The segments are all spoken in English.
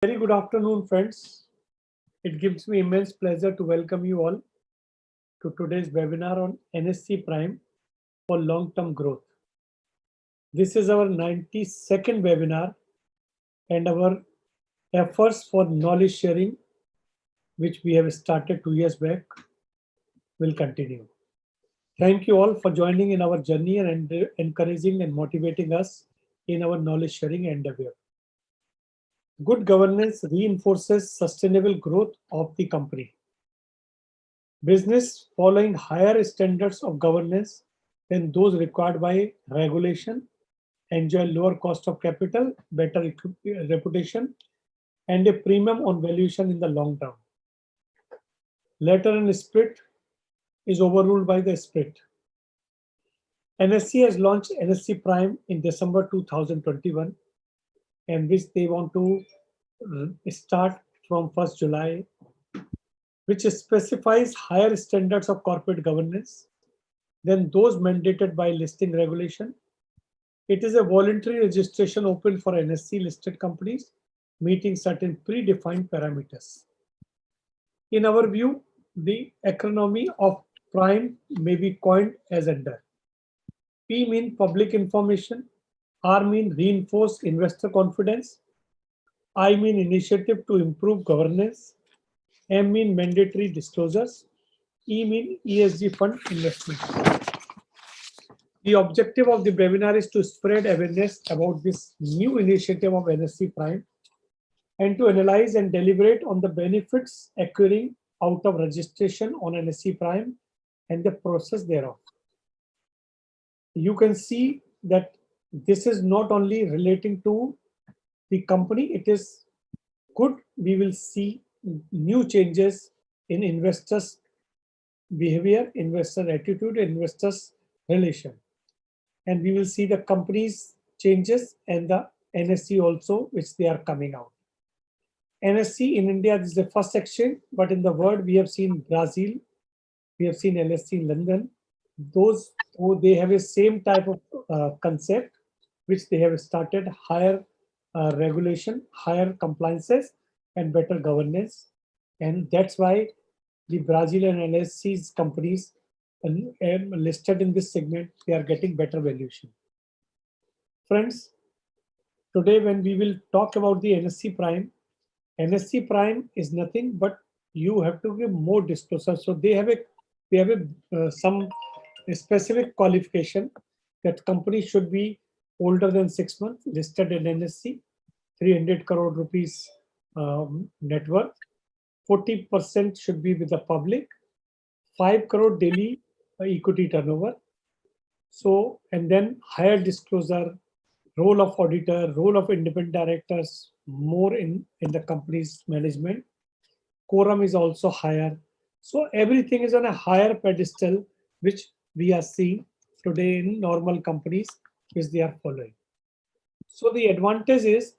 Very good afternoon, friends. It gives me immense pleasure to welcome you all to today's webinar on NSC Prime for long-term growth. This is our 92nd webinar and our efforts for knowledge sharing, which we have started 2 years back, will continue. Thank you all for joining in our journey and encouraging and motivating us in our knowledge sharing endeavor. Good governance reinforces sustainable growth of the company. Business following higher standards of governance than those required by regulation enjoy lower cost of capital, better reputation, and a premium on valuation in the long term. Letter and spirit is overruled by the spirit. NSE has launched NSC Prime in December 2021, and which they want to start from 1st July, which specifies higher standards of corporate governance than those mandated by listing regulation. It is a voluntary registration open for NSE listed companies meeting certain predefined parameters. In our view, the acronym of Prime may be coined as under. P mean public information, R mean reinforce investor confidence, I mean initiative to improve governance, M mean mandatory disclosures, E mean ESG fund investment. The objective of the webinar is to spread awareness about this new initiative of NSC Prime and to analyze and deliberate on the benefits accruing out of registration on NSC Prime and the process thereof. You can see that this is not only relating to the company, it is good. We will see new changes in investors' behavior, investor attitude, investors' relation. And we will see the company's changes and the NSE also, which they are coming out. NSE in India is the first exchange, but in the world we have seen Brazil, we have seen LSE in London. Those they have a same type of concept, which they have started higher regulation, higher compliances, and better governance. And that's why the Brazil and LSE's companies listed in this segment, they are getting better valuation. Friends, today when we will talk about the NSC Prime is nothing but you have to give more disclosure. So they have some specific qualification that company should be older than 6 months, listed in NSC, 300 crore rupees net worth, 40% should be with the public, 5 crore daily equity turnover. So, and then higher disclosure, role of auditor, role of independent directors, more in the company's management. Quorum is also higher. So everything is on a higher pedestal, which we are seeing today in normal companies, which they are following. So the advantage is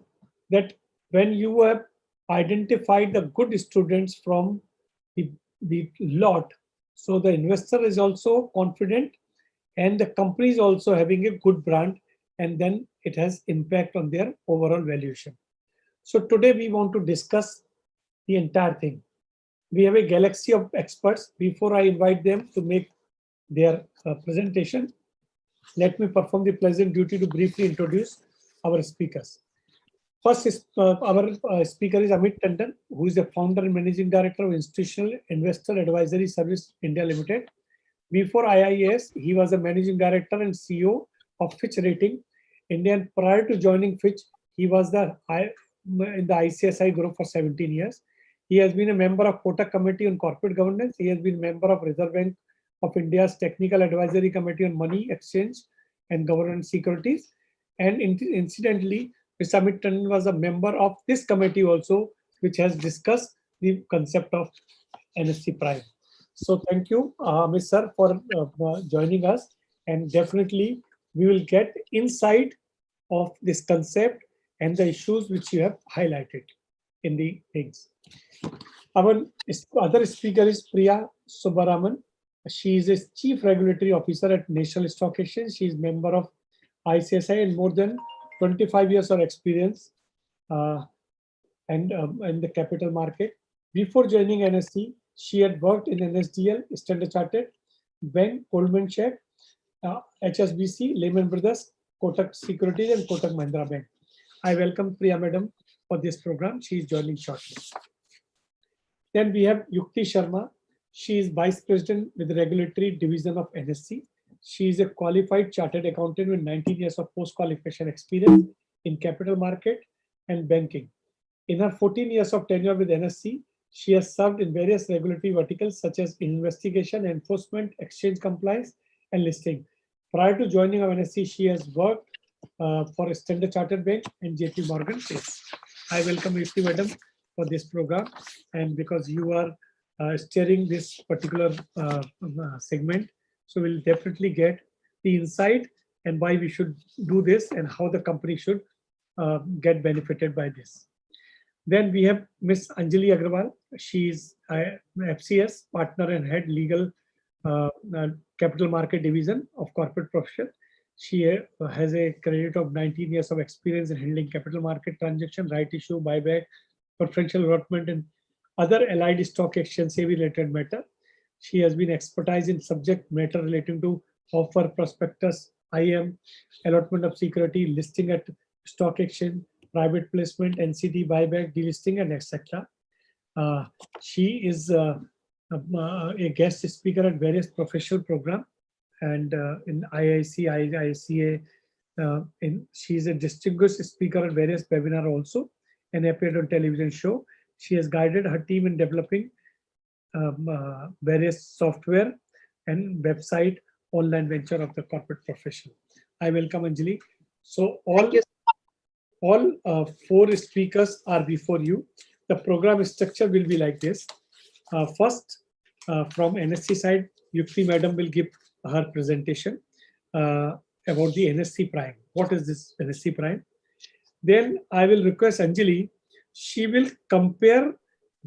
that when you have identified the good students from the lot, so the investor is also confident and the company is also having a good brand, and then it has impact on their overall valuation. So today we want to discuss the entire thing. We have a galaxy of experts. Before I invite them to make their presentation, let me perform the pleasant duty to briefly introduce our speakers. First, our speaker is Amit Tandon, who is the founder and managing director of Institutional Investor Advisory Service India Limited. Before IIS, he was the managing director and CEO of Fitch Rating India. And prior to joining Fitch, he was in the ICSI group for 17 years. He has been a member of Kotak Committee on Corporate Governance. He has been a member of Reserve Bank of India's Technical Advisory Committee on Money Exchange and Government Securities. And incidentally, Mr. Amit Tandon was a member of this committee also, which has discussed the concept of NSC Prime. So thank you, Ms. Sir, for joining us. And definitely, we will get insight of this concept and the issues which you have highlighted in the things. Our other speaker is Priya Subbaraman. She is a Chief Regulatory Officer at National Stock Exchange. She is member of ICSI and more than 25 years of experience and the capital market. Before joining NSE, she had worked in NSDL, Standard Chartered Bank, Goldman Sachs, HSBC, Lehman Brothers, Kotak Securities, and Kotak Mahindra Bank. I welcome Priya Madam for this program. She is joining shortly. Then we have Yukti Sharma. She is Vice President with the Regulatory Division of NSE. She is a qualified chartered accountant with 19 years of post-qualification experience in capital market and banking. In her 14 years of tenure with NSE, she has served in various regulatory verticals such as investigation, enforcement, exchange compliance, and listing. Prior to joining of NSE, she has worked for Standard Chartered Bank and JP Morgan Chase. I welcome Yukti Madam for this program, and because you are steering this particular segment, so we'll definitely get the insight and why we should do this and how the company should get benefited by this. Then we have Miss Anjali Agrawal. She is FCS partner and head legal capital market division of corporate profession. She has a credit of 19 years of experience in handling capital market transaction, right issue, buyback, preferential allotment, and other allied stock exchange related matter. She has been expertise in subject matter relating to offer, prospectus, IM, allotment of security, listing at stock exchange, private placement, NCD, buyback, delisting, and etc. She is a guest speaker at various professional programs and in IIC, IICA. She is a distinguished speaker at various webinars also and appeared on television show. She has guided her team in developing various software and website online venture of the corporate profession. I welcome Anjali. So all four speakers are before you. The program structure will be like this. First, from NSE side, Yukti Madam will give her presentation about the NSC Prime. What is this NSC Prime? Then I will request Anjali. She will compare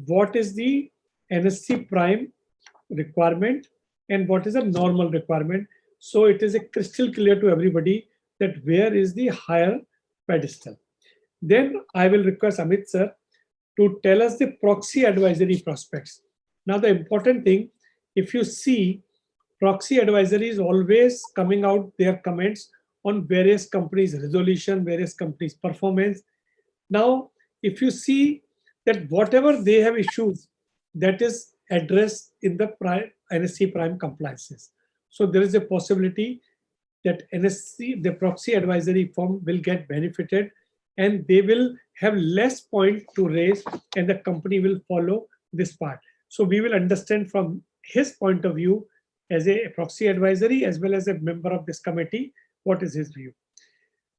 what is the NSC Prime requirement and what is a normal requirement. So it is a crystal clear to everybody that where is the higher pedestal. Then I will request Amit sir to tell us the proxy advisory prospects. Now the important thing, if you see, proxy advisory is always coming out their comments on various companies' resolution, various companies' performance. Now, if you see that whatever they have issues, that is addressed in the NSC Prime compliances. So there is a possibility that NSC, the proxy advisory firm, will get benefited and they will have less point to raise and the company will follow this part. So we will understand from his point of view as a proxy advisory as well as a member of this committee, what is his view.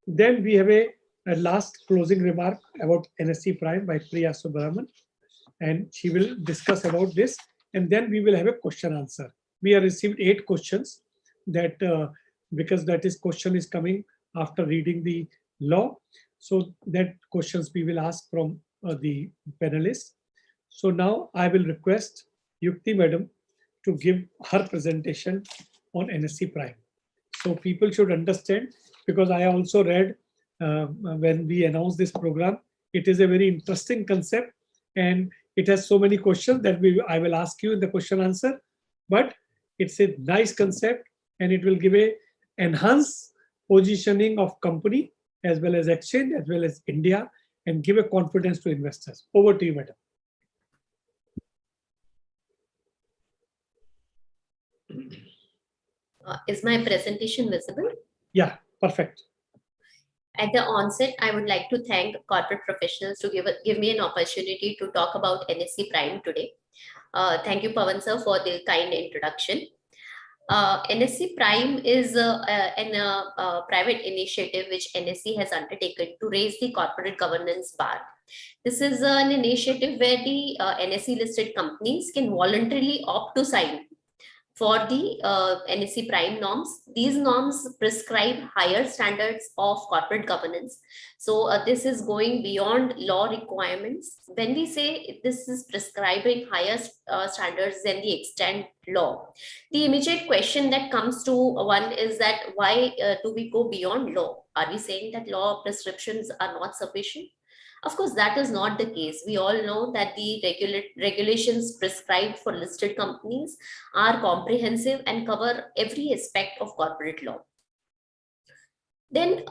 Then we have a last closing remark about NSC Prime by Priya Subramanian, and she will discuss about this, and then we will have a question answer. We have received 8 questions that because that is question is coming after reading the law. So that questions we will ask from the panelists. So now I will request Yukti Madam to give her presentation on NSC Prime. So people should understand, because I also read when we announced this program, it is a very interesting concept and it has so many questions that I will ask you in the question answer, but it's a nice concept and it will give a enhanced positioning of company as well as exchange as well as India and give a confidence to investors. Over to you, madam. Is my presentation visible? Yeah, perfect. At the onset, I would like to thank corporate professionals to give me an opportunity to talk about NSC Prime today. Thank you, Pawan sir, for the kind introduction. NSC Prime is a private initiative which NSC has undertaken to raise the corporate governance bar. This is an initiative where the NSC listed companies can voluntarily opt to sign for the NSC Prime norms. These norms prescribe higher standards of corporate governance. So this is going beyond law requirements. When we say this is prescribing higher standards than the extant law, the immediate question that comes to one is that why do we go beyond law? Are we saying that law prescriptions are not sufficient? Of course, that is not the case. We all know that the regulations prescribed for listed companies are comprehensive and cover every aspect of corporate law. Then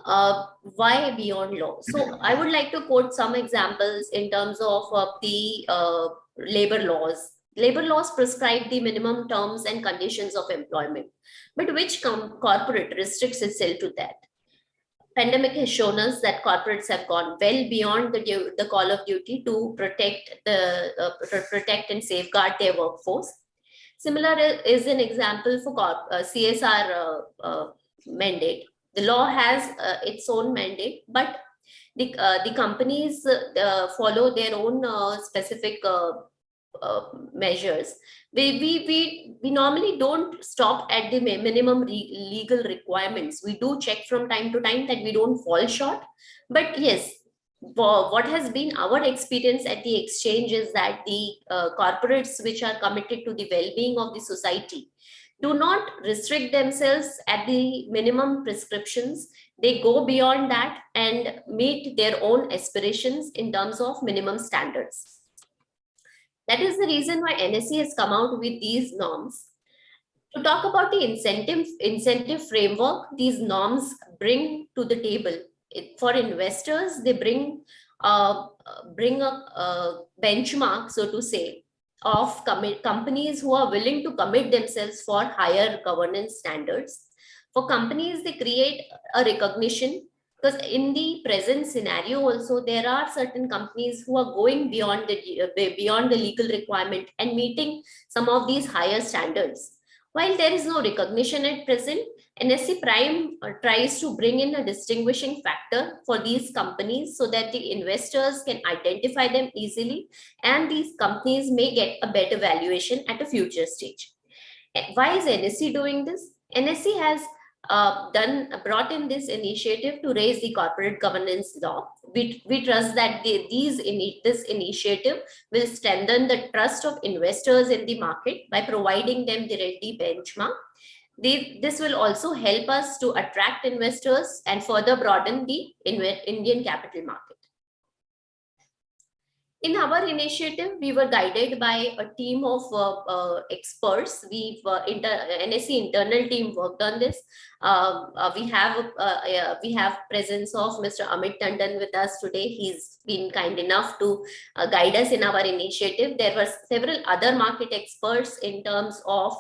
why beyond law? So I would like to quote some examples in terms of the labor laws. Labor laws prescribe the minimum terms and conditions of employment, but which corporate restricts itself to that? Pandemic has shown us that corporates have gone well beyond the call of duty to protect and safeguard their workforce. Similar is an example for CSR mandate. The law has its own mandate, but the companies follow their own specific measures. We normally don't stop at the minimum legal requirements. We do check from time to time that we don't fall short. But yes, what has been our experience at the exchange is that the corporates which are committed to the well-being of the society do not restrict themselves at the minimum prescriptions. They go beyond that and meet their own aspirations in terms of minimum standards. That is the reason why NSE has come out with these norms. To talk about the incentive framework, these norms bring to the table. For investors, they bring a benchmark, so to say, of companies who are willing to commit themselves for higher governance standards. For companies, they create a recognition, because in the present scenario also, there are certain companies who are going beyond the legal requirement and meeting some of these higher standards. While there is no recognition at present, NSC Prime tries to bring in a distinguishing factor for these companies so that the investors can identify them easily and these companies may get a better valuation at a future stage. Why is NSC doing this? NSC has brought in this initiative to raise the corporate governance law. We trust that this initiative will strengthen the trust of investors in the market by providing them the ready benchmark. This will also help us to attract investors and further broaden the Indian capital market. In our initiative, we were guided by a team of experts. NSE internal team worked on this. We have presence of Mr. Amit Tandon with us today. He's been kind enough to guide us in our initiative. There were several other market experts in terms of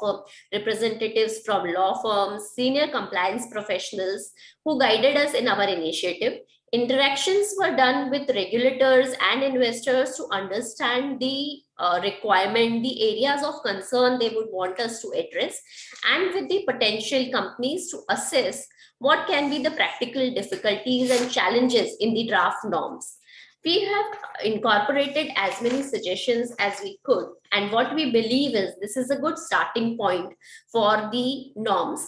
representatives from law firms, senior compliance professionals who guided us in our initiative. Interactions were done with regulators and investors to understand the requirement, the areas of concern they would want us to address, and with the potential companies to assess what can be the practical difficulties and challenges in the draft norms. We have incorporated as many suggestions as we could, and what we believe is this is a good starting point for the norms.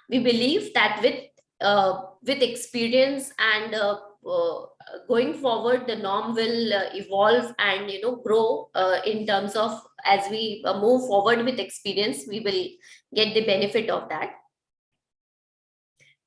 We believe that with experience and going forward, the norm will evolve and grow in terms of as we move forward with experience, we will get the benefit of that.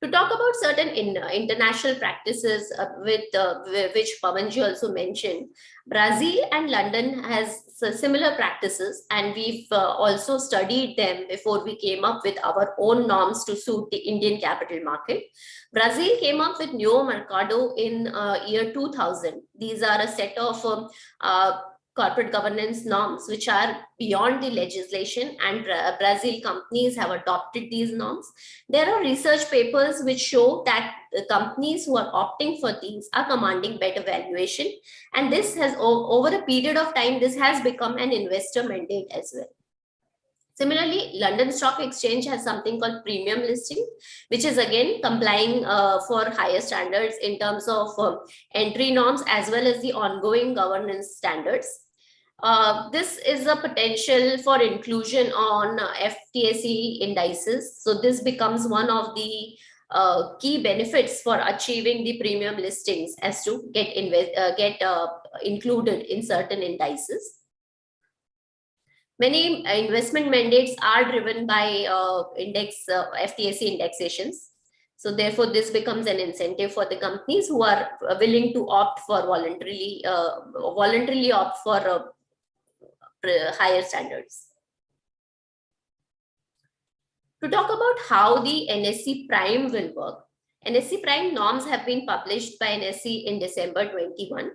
To talk about certain international practices which Pavanji also mentioned, Brazil and London has similar practices, and we've also studied them before we came up with our own norms to suit the Indian capital market. Brazil came up with Neo Mercado in year 2000. These are a set of corporate governance norms which are beyond the legislation, and Brazil companies have adopted these norms. There are research papers which show that the companies who are opting for these are commanding better valuation, and this has over a period of time this has become an investor mandate as well. Similarly, London Stock Exchange has something called premium listing, which is again complying for higher standards in terms of entry norms as well as the ongoing governance standards. This is a potential for inclusion on FTSE indices. So this becomes one of the key benefits for achieving the premium listings as to get included in certain indices. Many investment mandates are driven by FTSE indexations. So therefore, this becomes an incentive for the companies who are willing to opt for voluntarily opt for higher standards. To talk about how the NSE Prime will work, NSE Prime norms have been published by NSE in December 21.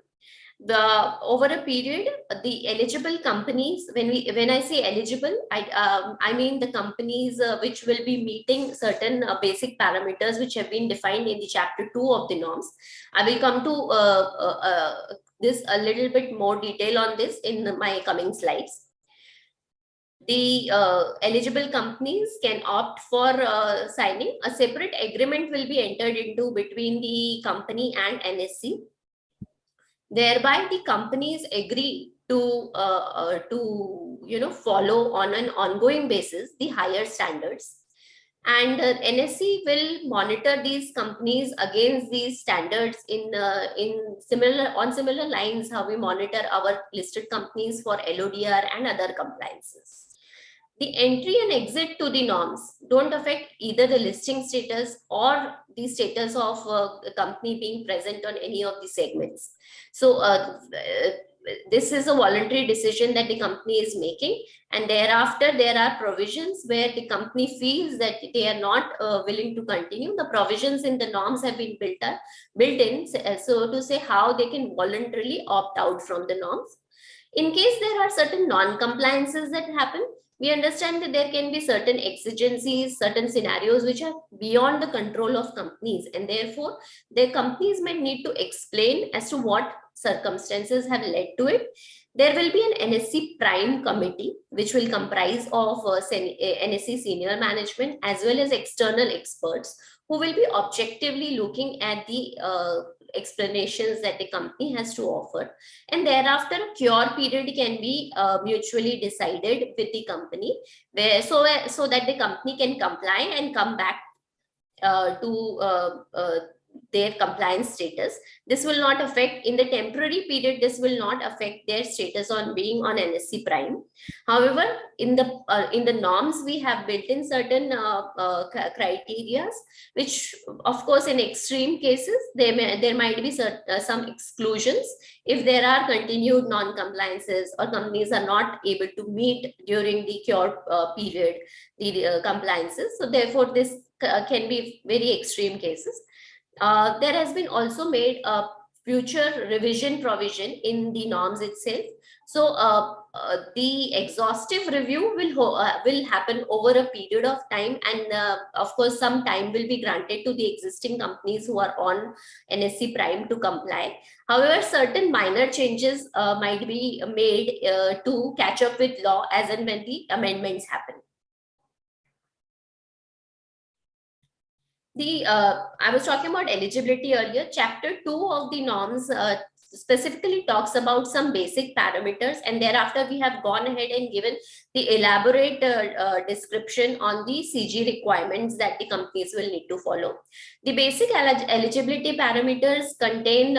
Over a period, the eligible companies, when I say eligible, I mean the companies which will be meeting certain basic parameters which have been defined in the chapter 2 of the norms. I will come to this a little bit more detail on this in my coming slides. The eligible companies can opt for signing. A separate agreement will be entered into between the company and NSE. Thereby, the companies agree to follow on an ongoing basis the higher standards, and NSE will monitor these companies against these standards in similar lines how we monitor our listed companies for LODR and other compliances. The entry and exit to the norms don't affect either the listing status or the status of a company being present on any of the segments. So this is a voluntary decision that the company is making, and thereafter there are provisions where the company feels that they are not willing to continue. The provisions in the norms have been built in, so to say, how they can voluntarily opt out from the norms. In case there are certain non-compliances that happen, we understand that there can be certain exigencies, certain scenarios which are beyond the control of companies, and therefore their companies may need to explain as to what circumstances have led to it. There will be an NSC Prime Committee, which will comprise of NSC senior management as well as external experts who will be objectively looking at the explanations that the company has to offer. And thereafter, a cure period can be mutually decided with the company, where so that the company can comply and come back to their compliance status. This will not affect, in the temporary period, this will not affect their status on being on NSC Prime. However, in the norms, we have built in certain criteria, which of course in extreme cases, there might be some exclusions if there are continued non-compliances or companies are not able to meet during the cure period, the compliances. So therefore, this can be very extreme cases. There has been also made a future revision provision in the norms itself. So the exhaustive review will happen over a period of time, and of course some time will be granted to the existing companies who are on NSC Prime to comply. However, certain minor changes might be made to catch up with law as and when the amendments happen. I was talking about eligibility earlier. Chapter 2 of the norms specifically talks about some basic parameters, and thereafter we have gone ahead and given the elaborate description on the CG requirements that the companies will need to follow. The basic eligibility parameters contain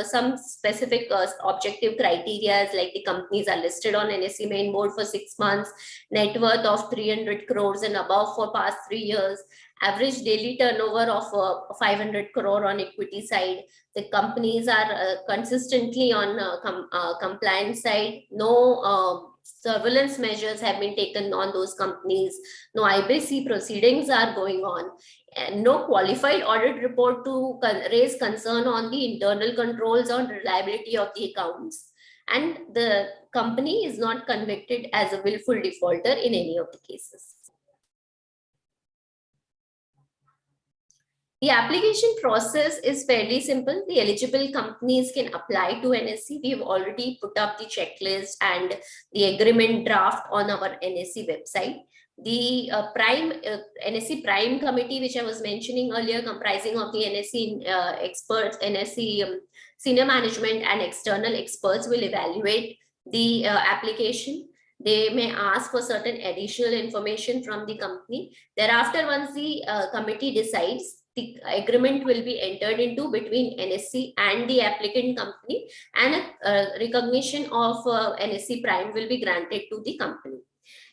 some specific objective criteria, like the companies are listed on NSE main board for 6 months, net worth of 300 crores and above for past 3 years, average daily turnover of 500 crore on equity side. The companies are consistently on compliance side. No surveillance measures have been taken on those companies. No IBC proceedings are going on. And no qualified audit report to raise concern on the internal controls on reliability of the accounts. And the company is not convicted as a willful defaulter in any of the cases. The application process is fairly simple. The eligible companies can apply to NSE. We've already put up the checklist and the agreement draft on our NSE website. The NSE Prime Committee, which I was mentioning earlier, comprising of the NSE experts, NSE senior management and external experts, will evaluate the application. They may ask for certain additional information from the company. Thereafter, once the committee decides, the agreement will be entered into between NSE and the applicant company, and a recognition of NSE Prime will be granted to the company.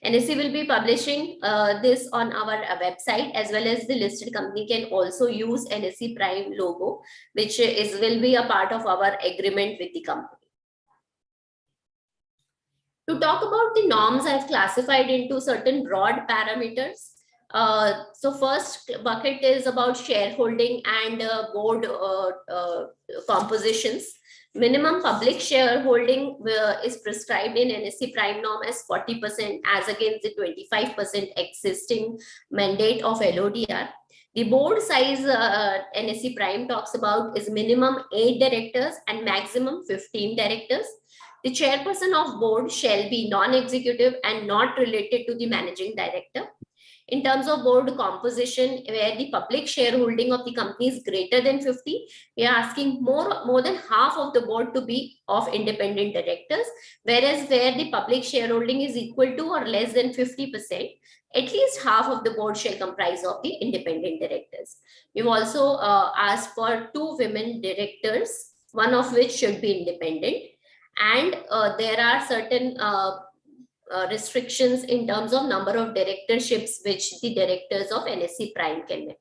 NSE will be publishing this on our website, as well as the listed company can also use NSE Prime logo, which will be a part of our agreement with the company. To talk about the norms, I've classified into certain broad parameters. So first bucket is about shareholding and board compositions. Minimum public shareholding is prescribed in NSE Prime norm as 40% as against the 25% existing mandate of LODR. The board size NSE Prime talks about is minimum 8 directors and maximum 15 directors. The chairperson of board shall be non-executive and not related to the managing director. In terms of board composition, where the public shareholding of the company is greater than 50, we are asking more than half of the board to be of independent directors, whereas where the public shareholding is equal to or less than 50%, at least half of the board shall comprise of the independent directors. We've also asked for 2 women directors, one of which should be independent. And there are certain restrictions in terms of number of directorships which the directors of NSE Prime can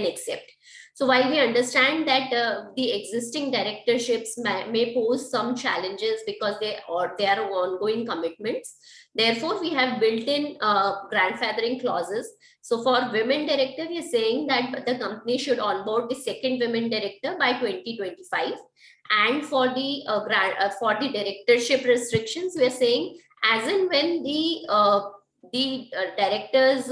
accept. So while we understand that the existing directorships may pose some challenges because they are ongoing commitments, therefore we have built-in grandfathering clauses. So for women director, we are saying that the company should onboard the second women director by 2025. And for the directorship restrictions, we are saying as and when the director's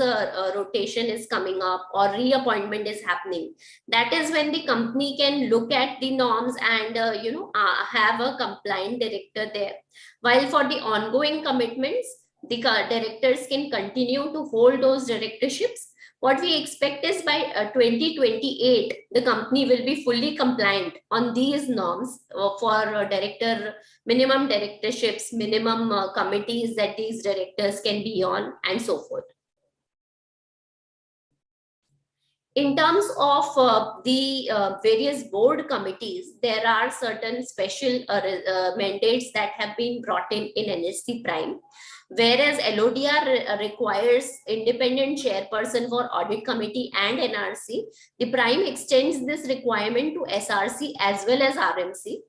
rotation is coming up or reappointment is happening, that is when the company can look at the norms and have a compliant director there. While for the ongoing commitments, the directors can continue to hold those directorships. What we expect is by 2028, the company will be fully compliant on these norms for minimum directorships, minimum committees that these directors can be on, and so forth. In terms of the various board committees, there are certain special mandates that have been brought in NSE Prime. Whereas LODR requires independent chairperson for Audit Committee and NRC, the Prime extends this requirement to SRC as well as RMC.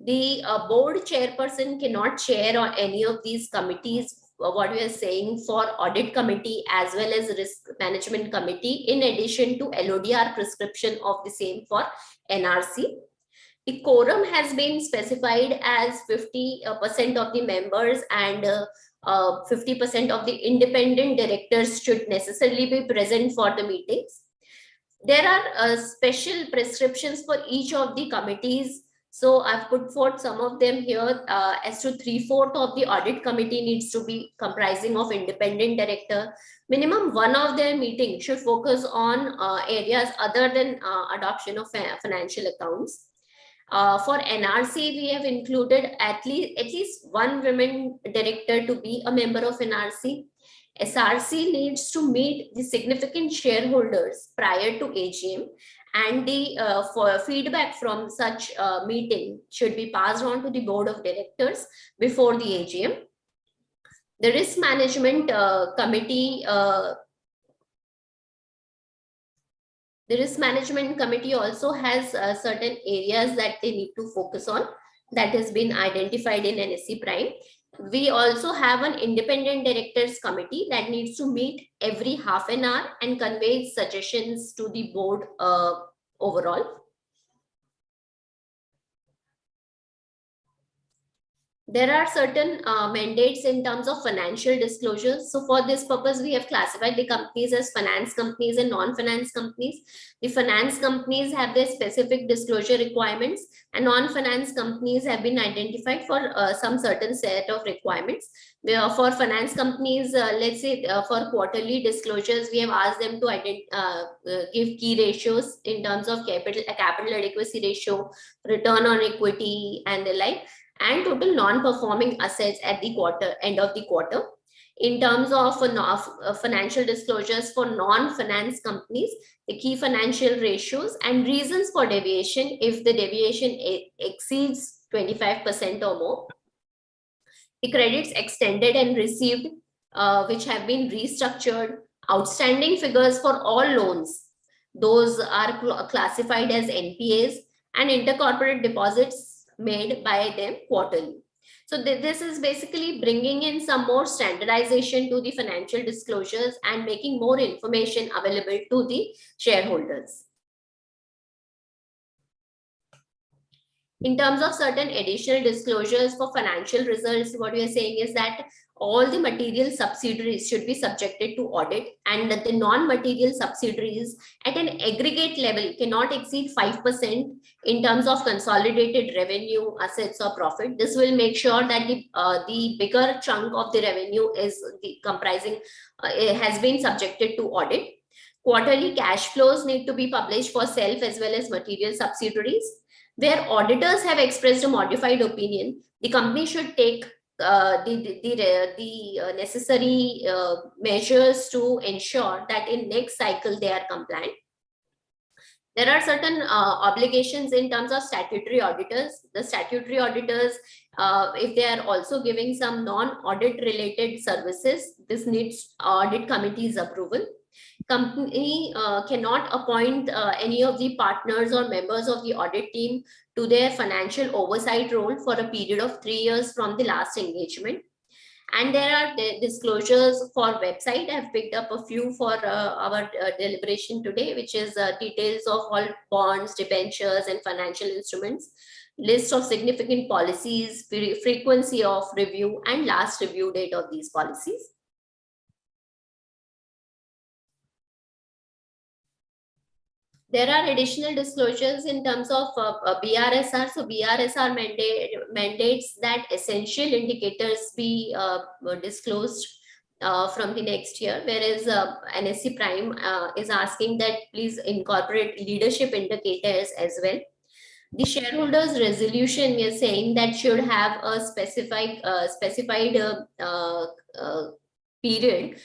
The board chairperson cannot chair on any of these committees, what we are saying, for Audit Committee as well as Risk Management Committee, in addition to LODR prescription of the same for NRC. The quorum has been specified as 50% of the members and 50% of the independent directors should necessarily be present for the meetings. There are special prescriptions for each of the committees. So I've put forth some of them here. As to 3/4 of the Audit Committee needs to be comprising of independent director. Minimum one of their meetings should focus on areas other than adoption of financial accounts. For NRC, we have included at least one women director to be a member of NRC. SRC needs to meet the significant shareholders prior to AGM, and the for feedback from such meeting should be passed on to the board of directors before the AGM. The Risk Management Committee The Risk Management Committee also has certain areas that they need to focus on that has been identified in NSE Prime. We also have an independent directors committee that needs to meet every half an hour and convey suggestions to the board overall. There are certain mandates in terms of financial disclosures. So for this purpose, we have classified the companies as finance companies and non-finance companies. The finance companies have their specific disclosure requirements, and non-finance companies have been identified for some certain set of requirements. For finance companies, let's say for quarterly disclosures, we have asked them to give key ratios in terms of capital adequacy ratio, return on equity, and the like, and total non-performing assets at the end of the quarter. In terms of financial disclosures for non-finance companies, the key financial ratios and reasons for deviation if the deviation exceeds 25% or more. the credits extended and received, which have been restructured, outstanding figures for all loans, those are classified as NPAs, and intercorporate deposits made by them quarterly. So this is basically bringing in some more standardization to the financial disclosures and making more information available to the shareholders. In terms of certain additional disclosures for financial results, what we are saying is that all the material subsidiaries should be subjected to audit, and that the non-material subsidiaries at an aggregate level cannot exceed 5% in terms of consolidated revenue, assets, or profit. This will make sure that the bigger chunk of the revenue is comprising has been subjected to audit. Quarterly cash flows need to be published for self as well as material subsidiaries. Where auditors have expressed a modified opinion, the company should take the necessary measures to ensure that in next cycle they are compliant. There are certain obligations in terms of statutory auditors. The statutory auditors, if they are also giving some non-audit related services, this needs audit committee's approval. Company cannot appoint any of the partners or members of the audit team to their financial oversight role for a period of 3 years from the last engagement. And there are disclosures for website. I've picked up a few for our deliberation today, which is details of all bonds, debentures, and financial instruments, list of significant policies, frequency of review, and last review date of these policies. There are additional disclosures in terms of BRSR. So BRSR mandates that essential indicators be disclosed from the next year, whereas NSC Prime is asking that please incorporate leadership indicators as well. The shareholders resolution, we are saying that should have a specified period,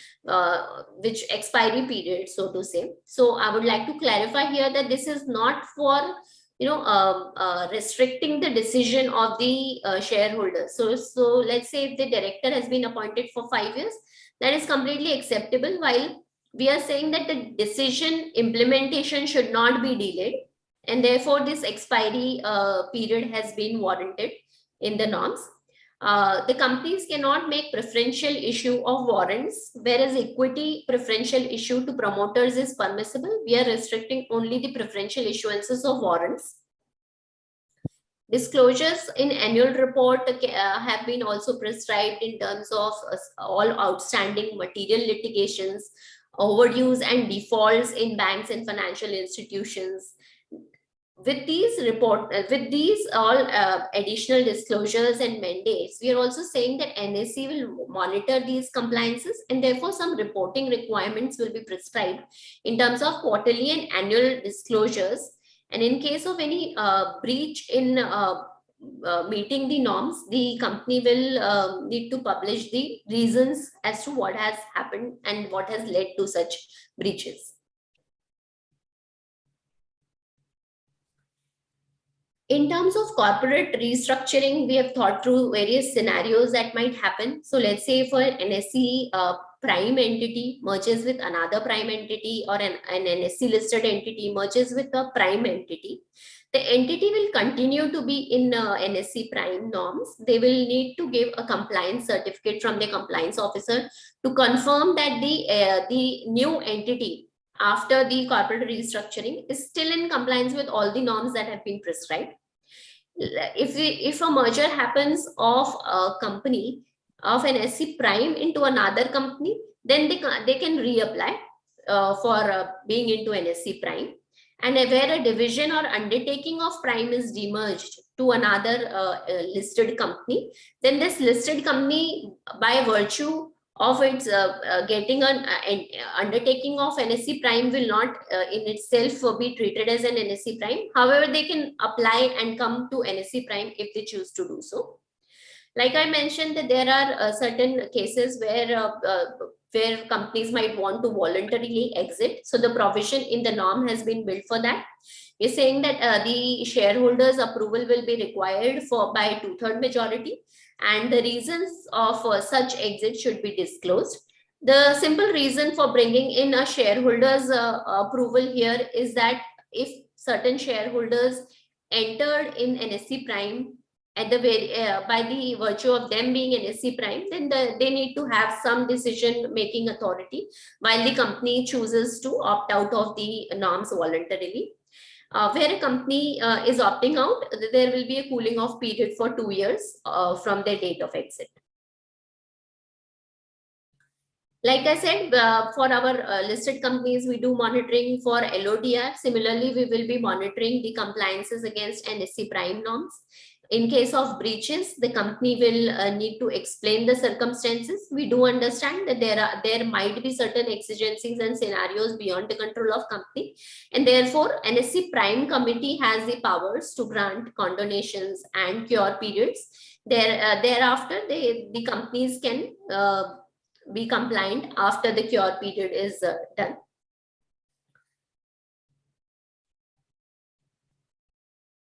which expiry period, so to say. So I would like to clarify here that this is not for restricting the decision of the shareholders. So let's say if the director has been appointed for 5 years, that is completely acceptable, while we are saying that the decision implementation should not be delayed, and therefore this expiry period has been warranted in the norms. The companies cannot make preferential issue of warrants, whereas equity preferential issue to promoters is permissible. We are restricting only the preferential issuances of warrants. Disclosures in annual report have been also prescribed in terms of all outstanding material litigations, overdues and defaults in banks and financial institutions. With these all additional disclosures and mandates, we are also saying that NSE will monitor these compliances, and therefore some reporting requirements will be prescribed in terms of quarterly and annual disclosures. And in case of any breach in meeting the norms, the company will need to publish the reasons as to what has happened and what has led to such breaches. In terms of corporate restructuring, we have thought through various scenarios that might happen. So let's say if an NSE Prime entity merges with another Prime entity, or an NSE listed entity merges with a Prime entity, the entity will continue to be in NSE Prime norms. They will need to give a compliance certificate from the compliance officer to confirm that the new entity after the corporate restructuring is still in compliance with all the norms that have been prescribed. If a merger happens of a company of an NSC Prime into another company, then they can reapply for being into NSC Prime. And where a division or undertaking of Prime is demerged to another listed company, then this listed company, by virtue of its getting an undertaking of NSC Prime, will not in itself be treated as an NSC Prime. However, they can apply and come to NSC Prime if they choose to do so. Like I mentioned, that there are certain cases where companies might want to voluntarily exit. So the provision in the norm has been built for that. We're saying that the shareholders' approval will be required by 2/3 majority, and the reasons of such exit should be disclosed. The simple reason for bringing in a shareholders' approval here is that if certain shareholders entered in NSE Prime at the by the virtue of them being NSE Prime, then they need to have some decision-making authority while the company chooses to opt out of the norms voluntarily. Where a company is opting out, there will be a cooling off period for 2 years from their date of exit. Like I said, for our listed companies, we do monitoring for LODR. Similarly, we will be monitoring the compliances against NSE Prime norms. In case of breaches, the company will need to explain the circumstances. We do understand that there might be certain exigencies and scenarios beyond the control of company, and therefore NSE Prime Committee has the powers to grant condonations and cure periods. Thereafter, the companies can be compliant after the cure period is done.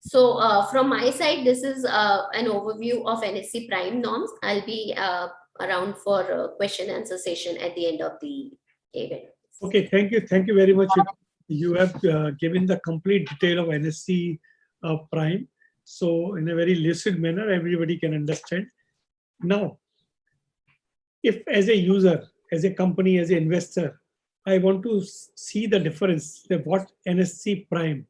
So from my side, this is an overview of NSE Prime norms. I'll be around for question answer session at the end of the event. Okay, thank you very much. You have given the complete detail of NSE Prime. So in a very lucid manner, everybody can understand. Now, if as a user, as a company, as an investor, I want to see the difference, what NSE Prime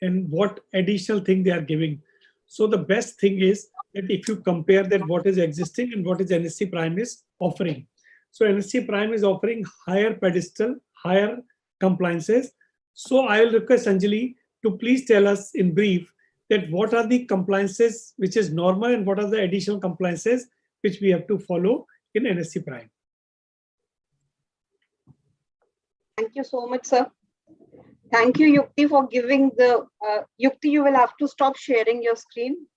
and what additional thing they are giving. So the best thing is that if you compare that what is existing and what is NSE Prime is offering. So NSE Prime is offering higher pedestal, higher compliances. So I will request Anjali to please tell us in brief that what are the compliances which is normal and what are the additional compliances which we have to follow in NSE Prime. Thank you so much, sir. Thank you, Yukti, for giving the, Yukti, you will have to stop sharing your screen.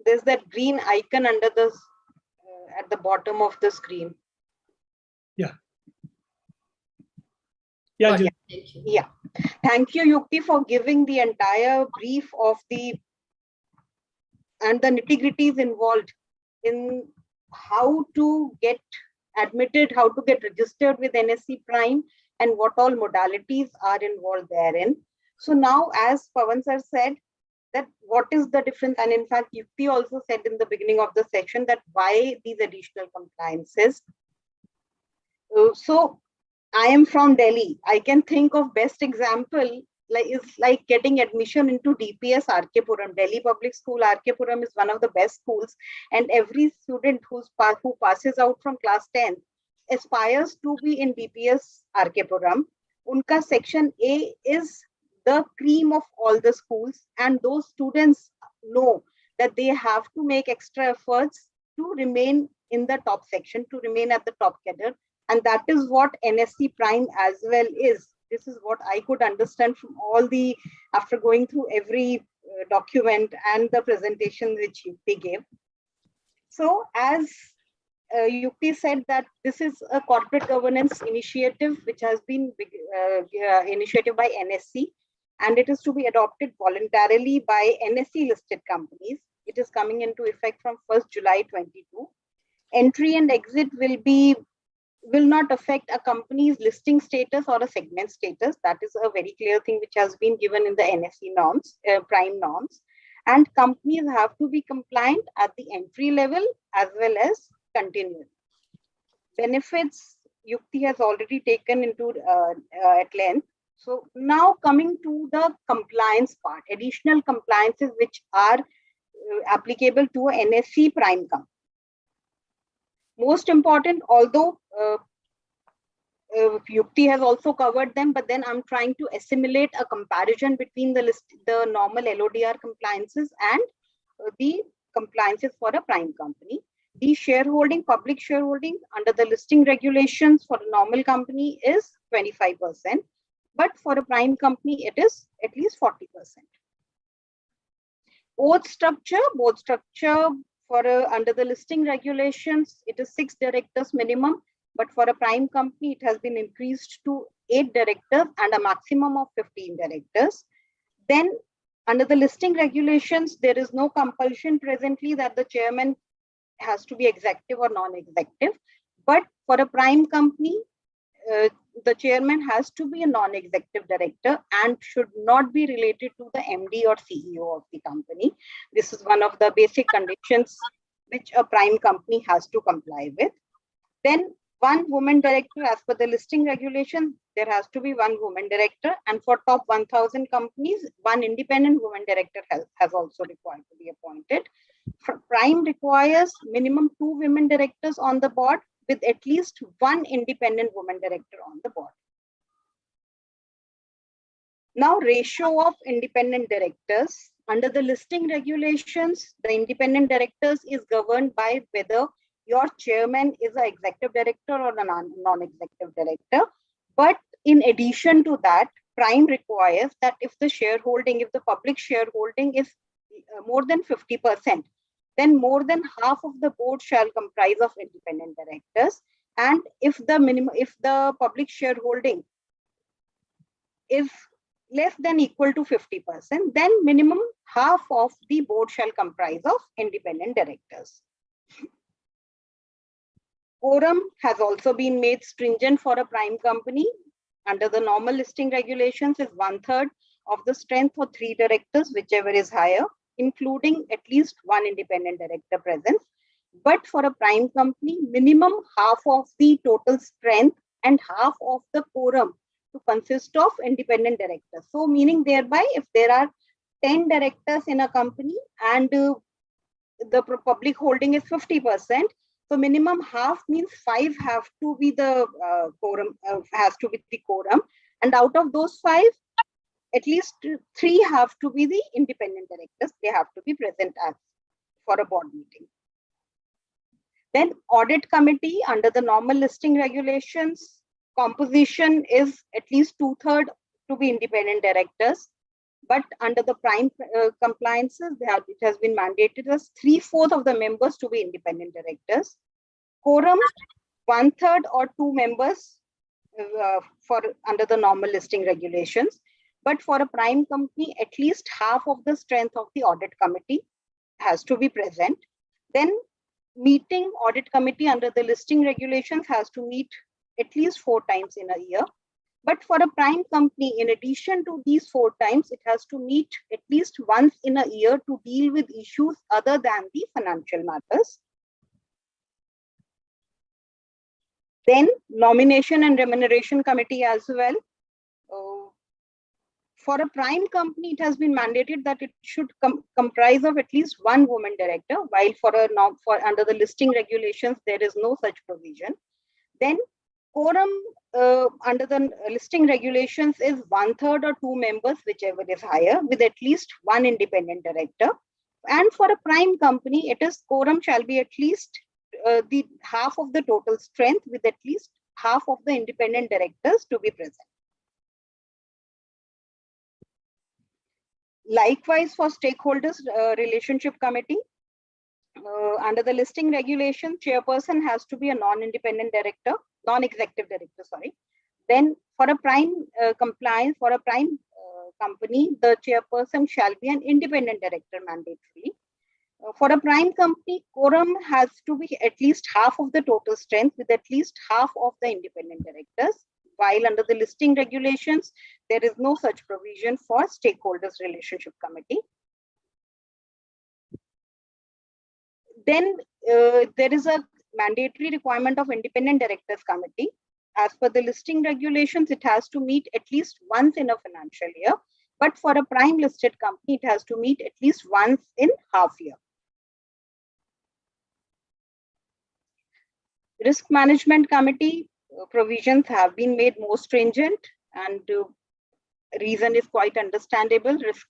There's that green icon under the at the bottom of the screen. Yeah. Yeah, Thank you. Yeah. Thank you, Yukti, for giving the entire brief of the and the nitty-gritties involved in how to get admitted, how to get registered with NSE Prime, and what all modalities are involved therein. So now, as Pawan sir said, that what is the difference, and in fact Yukti also said in the beginning of the session that why these additional compliances. So I am from Delhi. I can think of best example like getting admission into DPS RK Puram. Delhi Public School RK Puram is one of the best schools, and every student who passes out from class 10 aspires to be in DPS RK Puram. Unka section A is the cream of all the schools, and those students know that they have to make extra efforts to remain in the top section, to remain at the top cadre, and that is what NSE Prime as well is. This is what I could understand from all the, after going through every document and the presentation which Yukti gave. So as Yukti said that this is a corporate governance initiative which has been initiated by NSE, and it is to be adopted voluntarily by NSE listed companies. It is coming into effect from 1st July 22. Entry and exit will not affect a company's listing status or a segment status. That is a very clear thing which has been given in the NSE norms, Prime norms. And companies have to be compliant at the entry level as well as continuous. Benefits, Yukti has already taken into at length. So now coming to the compliance part, additional compliances which are applicable to a NSE Prime company. Most important, although Yukti has also covered them, but then I'm trying to assimilate a comparison between the normal LODR compliances and the compliances for a prime company. The shareholding, public shareholding under the listing regulations for a normal company is 25%, but for a prime company, it is at least 40%. Board structure for under the listing regulations, it is 6 directors minimum, but for a prime company, it has been increased to 8 directors and a maximum of 15 directors. Then under the listing regulations, there is no compulsion presently that the chairman has to be executive or non-executive. But for a prime company, the chairman has to be a non-executive director and should not be related to the MD or CEO of the company. This is one of the basic conditions which a prime company has to comply with. Then one woman director, as per the listing regulation, there has to be one woman director, and for top 1,000 companies, one independent woman director has also required to be appointed. Prime requires minimum 2 women directors on the board with at least one independent woman director on the board. Now, ratio of independent directors. Under the listing regulations, the independent directors is governed by whether your chairman is an executive director or a non-executive director. But in addition to that, Prime requires that if the public shareholding is more than 50%, then more than half of the board shall comprise of independent directors. And if the public shareholding is less than equal to 50%, then minimum half of the board shall comprise of independent directors. Quorum has also been made stringent for a prime company. Under the normal listing regulations is 1/3 of the strength for 3 directors, whichever is higher, including at least one independent director presence. But for a prime company, minimum half of the total strength and half of the quorum to consist of independent directors. So meaning thereby, if there are 10 directors in a company and the public holding is 50%, so minimum half means 5 have to be the quorum, and out of those 5, at least 3 have to be the independent directors. They have to be present for a board meeting. Then Audit Committee, under the normal listing regulations, composition is at least 2/3 to be independent directors. But under the prime compliances, it has been mandated as 3/4 of the members to be independent directors. Quorum, 1/3 or 2 members under the normal listing regulations. But for a prime company, at least half of the strength of the audit committee has to be present. Then audit committee under the listing regulations has to meet at least 4 times in a year. But for a prime company, in addition to these 4 times, it has to meet at least once in a year to deal with issues other than the financial matters. Then nomination and remuneration committee as well. For a prime company, it has been mandated that it should comprise of at least one woman director, while under the listing regulations, there is no such provision. Then quorum under the listing regulations is 1/3 or 2 members, whichever is higher, with at least one independent director. And for a prime company, it is quorum shall be at least the half of the total strength, with at least half of the independent directors to be present. Likewise, for stakeholders relationship committee, under the listing regulation, chairperson has to be a non-executive director, sorry. Then for a prime compliance, for a prime company, the chairperson shall be an independent director mandatorily. For a prime company, quorum has to be at least half of the total strength, with at least half of the independent directors. While under the listing regulations, there is no such provision for stakeholders relationship committee. Then there is a mandatory requirement of independent directors committee. As per the listing regulations, it has to meet at least once in a financial year. But for a prime listed company, it has to meet at least once in half year. Risk management committee, provisions have been made more stringent, and reason is quite understandable. Risk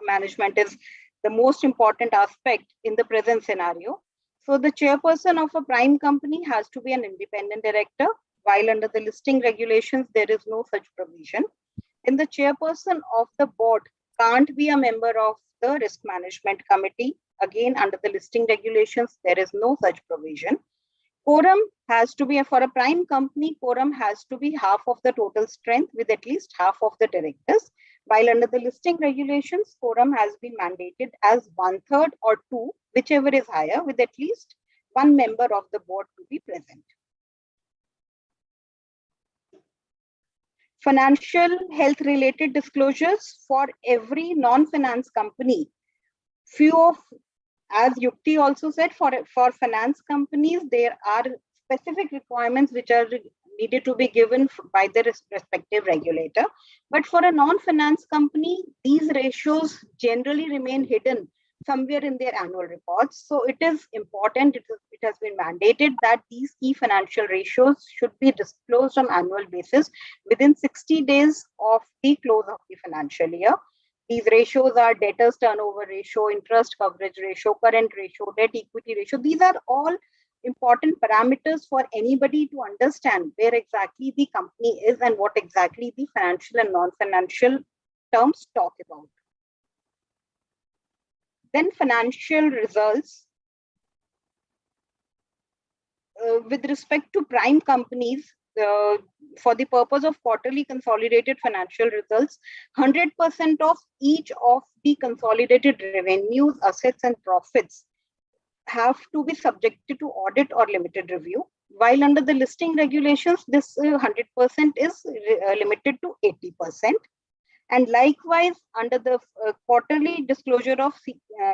management is the most important aspect in the present scenario. So the chairperson of a prime company has to be an independent director, while under the listing regulations, there is no such provision. And the chairperson of the board can't be a member of the risk management committee. Again, under the listing regulations, there is no such provision. Quorum has to be, for a prime company, quorum has to be half of the total strength with at least half of the directors, while under the listing regulations, quorum has been mandated as 1/3 or 2, whichever is higher, with at least one member of the board to be present. Financial health related disclosures for every non-finance company. Few of, as Yukti also said, for finance companies, there are specific requirements which are needed to be given by the respective regulator. But for a non-finance company, these ratios generally remain hidden somewhere in their annual reports. So it is important, it has been mandated that these key financial ratios should be disclosed on annual basis within 60 days of the close of the financial year. These ratios are debtors turnover ratio, interest coverage ratio, current ratio, debt equity ratio. These are all important parameters for anybody to understand where exactly the company is and what exactly the financial and non-financial terms talk about. Then financial results. With respect to prime companies, for the purpose of quarterly consolidated financial results, 100% of each of the consolidated revenues, assets, and profits have to be subjected to audit or limited review. While under the listing regulations, this 100% is limited to 80%. And likewise, under the quarterly disclosure of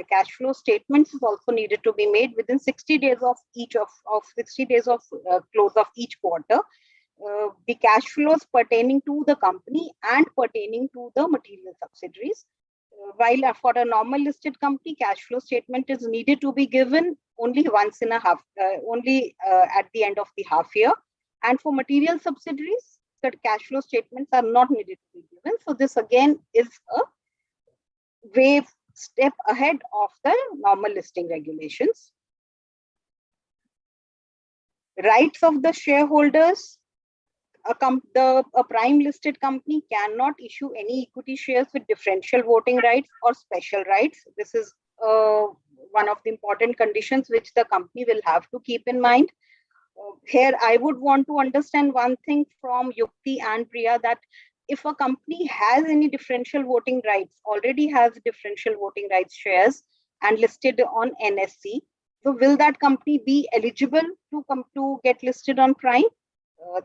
cash flow statements is also needed to be made within 60 days of each of 60 days of close of each quarter. The cash flows pertaining to the company and pertaining to the material subsidiaries. While for a normal listed company, cash flow statement is needed to be given only once in a half, only at the end of the half year. And for material subsidiaries, the cash flow statements are not needed to be given. So this again is a way step ahead of the normal listing regulations. Rights of the shareholders. A prime listed company cannot issue any equity shares with differential voting rights or special rights. This is one of the important conditions which the company will have to keep in mind. Here, I would want to understand one thing from Yukti and Priya, that if a company has any differential voting rights, already has differential voting rights shares and listed on NSE, so will that company be eligible to come to get listed on Prime?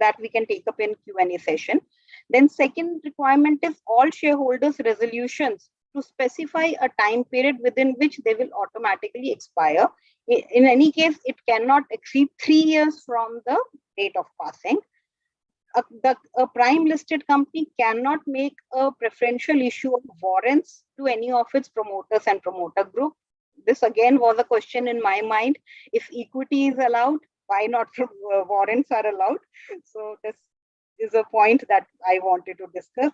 That we can take up in Q&A session. Then second requirement is all shareholders' resolutions to specify a time period within which they will automatically expire. In any case, it cannot exceed 3 years from the date of passing. A prime listed company cannot make a preferential issue of warrants to any of its promoters and promoter group. This again was a question in my mind. If equity is allowed, why not warrants are allowed? So this is a point that I wanted to discuss.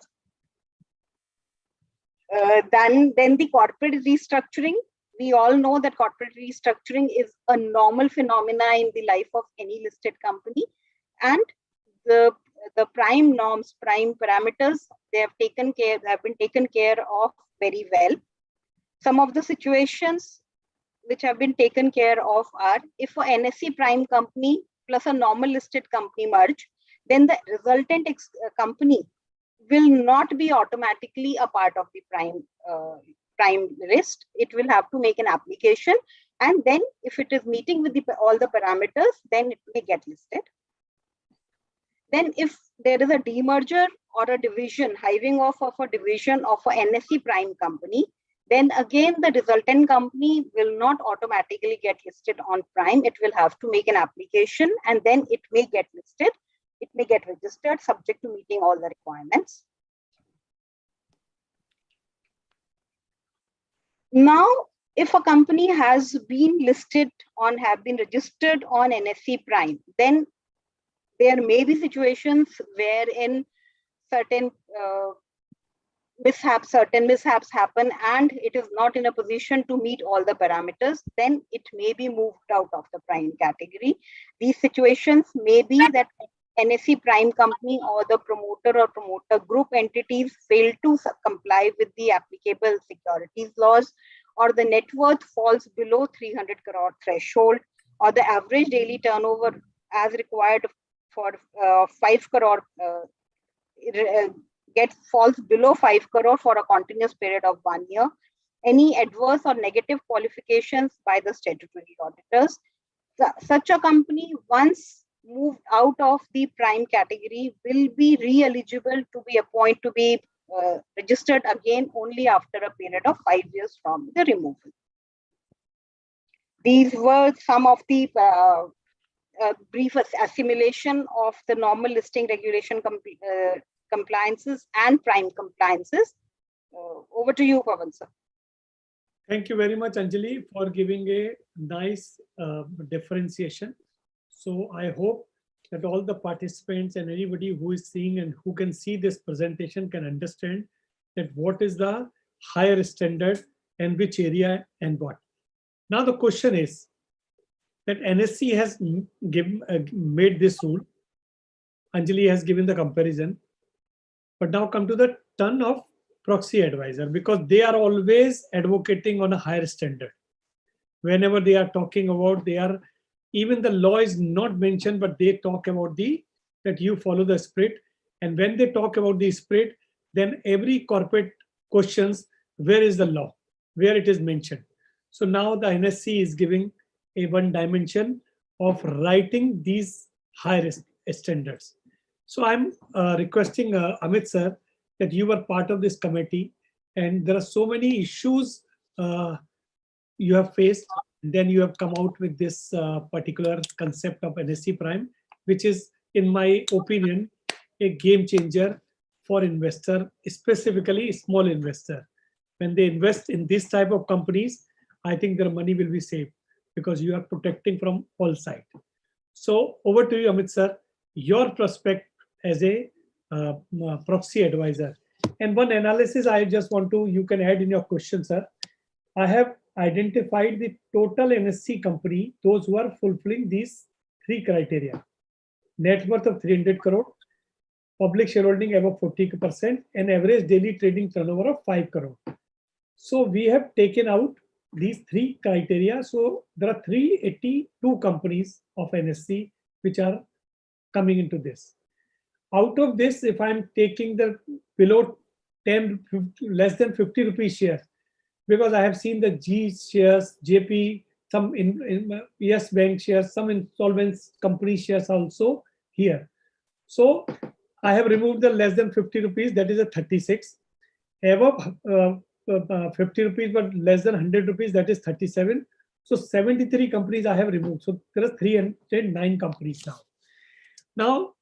Then the corporate restructuring. We all know that corporate restructuring is a normal phenomena in the life of any listed company, and the prime norms, prime parameters, they have been taken care of very well. Some of the situations which have been taken care of are, if a NSE Prime company plus a normal listed company merge, then the resultant company will not be automatically a part of the prime list. It will have to make an application, and then if it is meeting with all the parameters, then it may get listed. Then if there is a demerger or a division, hiving off of a division of a NSE Prime company, then again the resultant company will not automatically get listed on Prime. It will have to make an application, and then it may get listed. It may get registered subject to meeting all the requirements. Now, if a company has been listed on, have been registered on NSE Prime, then there may be situations wherein certain mishaps happen and it is not in a position to meet all the parameters, then it may be moved out of the prime category. These situations may be that NSE Prime Company or the promoter or promoter group entities fail to comply with the applicable securities laws, or the net worth falls below 300 crore threshold, or the average daily turnover as required for 5 crore falls below 5 crore for a continuous period of 1 year. Any adverse or negative qualifications by the statutory auditors. Such a company, once moved out of the prime category, will be re-eligible to be appointed to be registered again only after a period of 5 years from the removal. These were some of the brief assimilation of the normal listing regulation compliances and prime compliances. Over to you, Pavan sir. Thank you very much, Anjali, for giving a nice differentiation. So I hope that all the participants and anybody who is seeing and who can see this presentation can understand that what is the higher standard and which area and what. Now the question is that NSE has made this rule. Anjali has given the comparison. But now come to the turn of proxy advisor, because they are always advocating on a higher standard. Whenever they are talking about, even the law is not mentioned, but they talk about that you follow the spirit. And when they talk about the spirit, then every corporate questions, where is the law, where it is mentioned. So now the NSE is giving a one dimension of writing these higher standards. So I'm requesting Amit sir that you were part of this committee, and there are so many issues you have faced. Then you have come out with this particular concept of NSC Prime, which is, in my opinion, a game changer for investor, specifically small investor. When they invest in this type of companies, I think their money will be saved because you are protecting from all sides. So over to you, Amit sir, your prospect as a proxy advisor. And one analysis I just want to, you can add in your question, sir. I have identified the total NSC company, those who are fulfilling these three criteria: net worth of 300 crore, public shareholding above 40%, and average daily trading turnover of 5 crore. So we have taken out these three criteria. So there are 382 companies of NSC which are coming into this. Out of this, if I'm taking the below 10, less than 50 rupees share, because I have seen the G shares, JP, some in Yes Bank shares, some insolvent company shares also here. So I have removed the less than 50 rupees, that is a 36. Above 50 rupees, but less than 100 rupees, that is 37. So 73 companies I have removed. So there are 309 companies now. Now,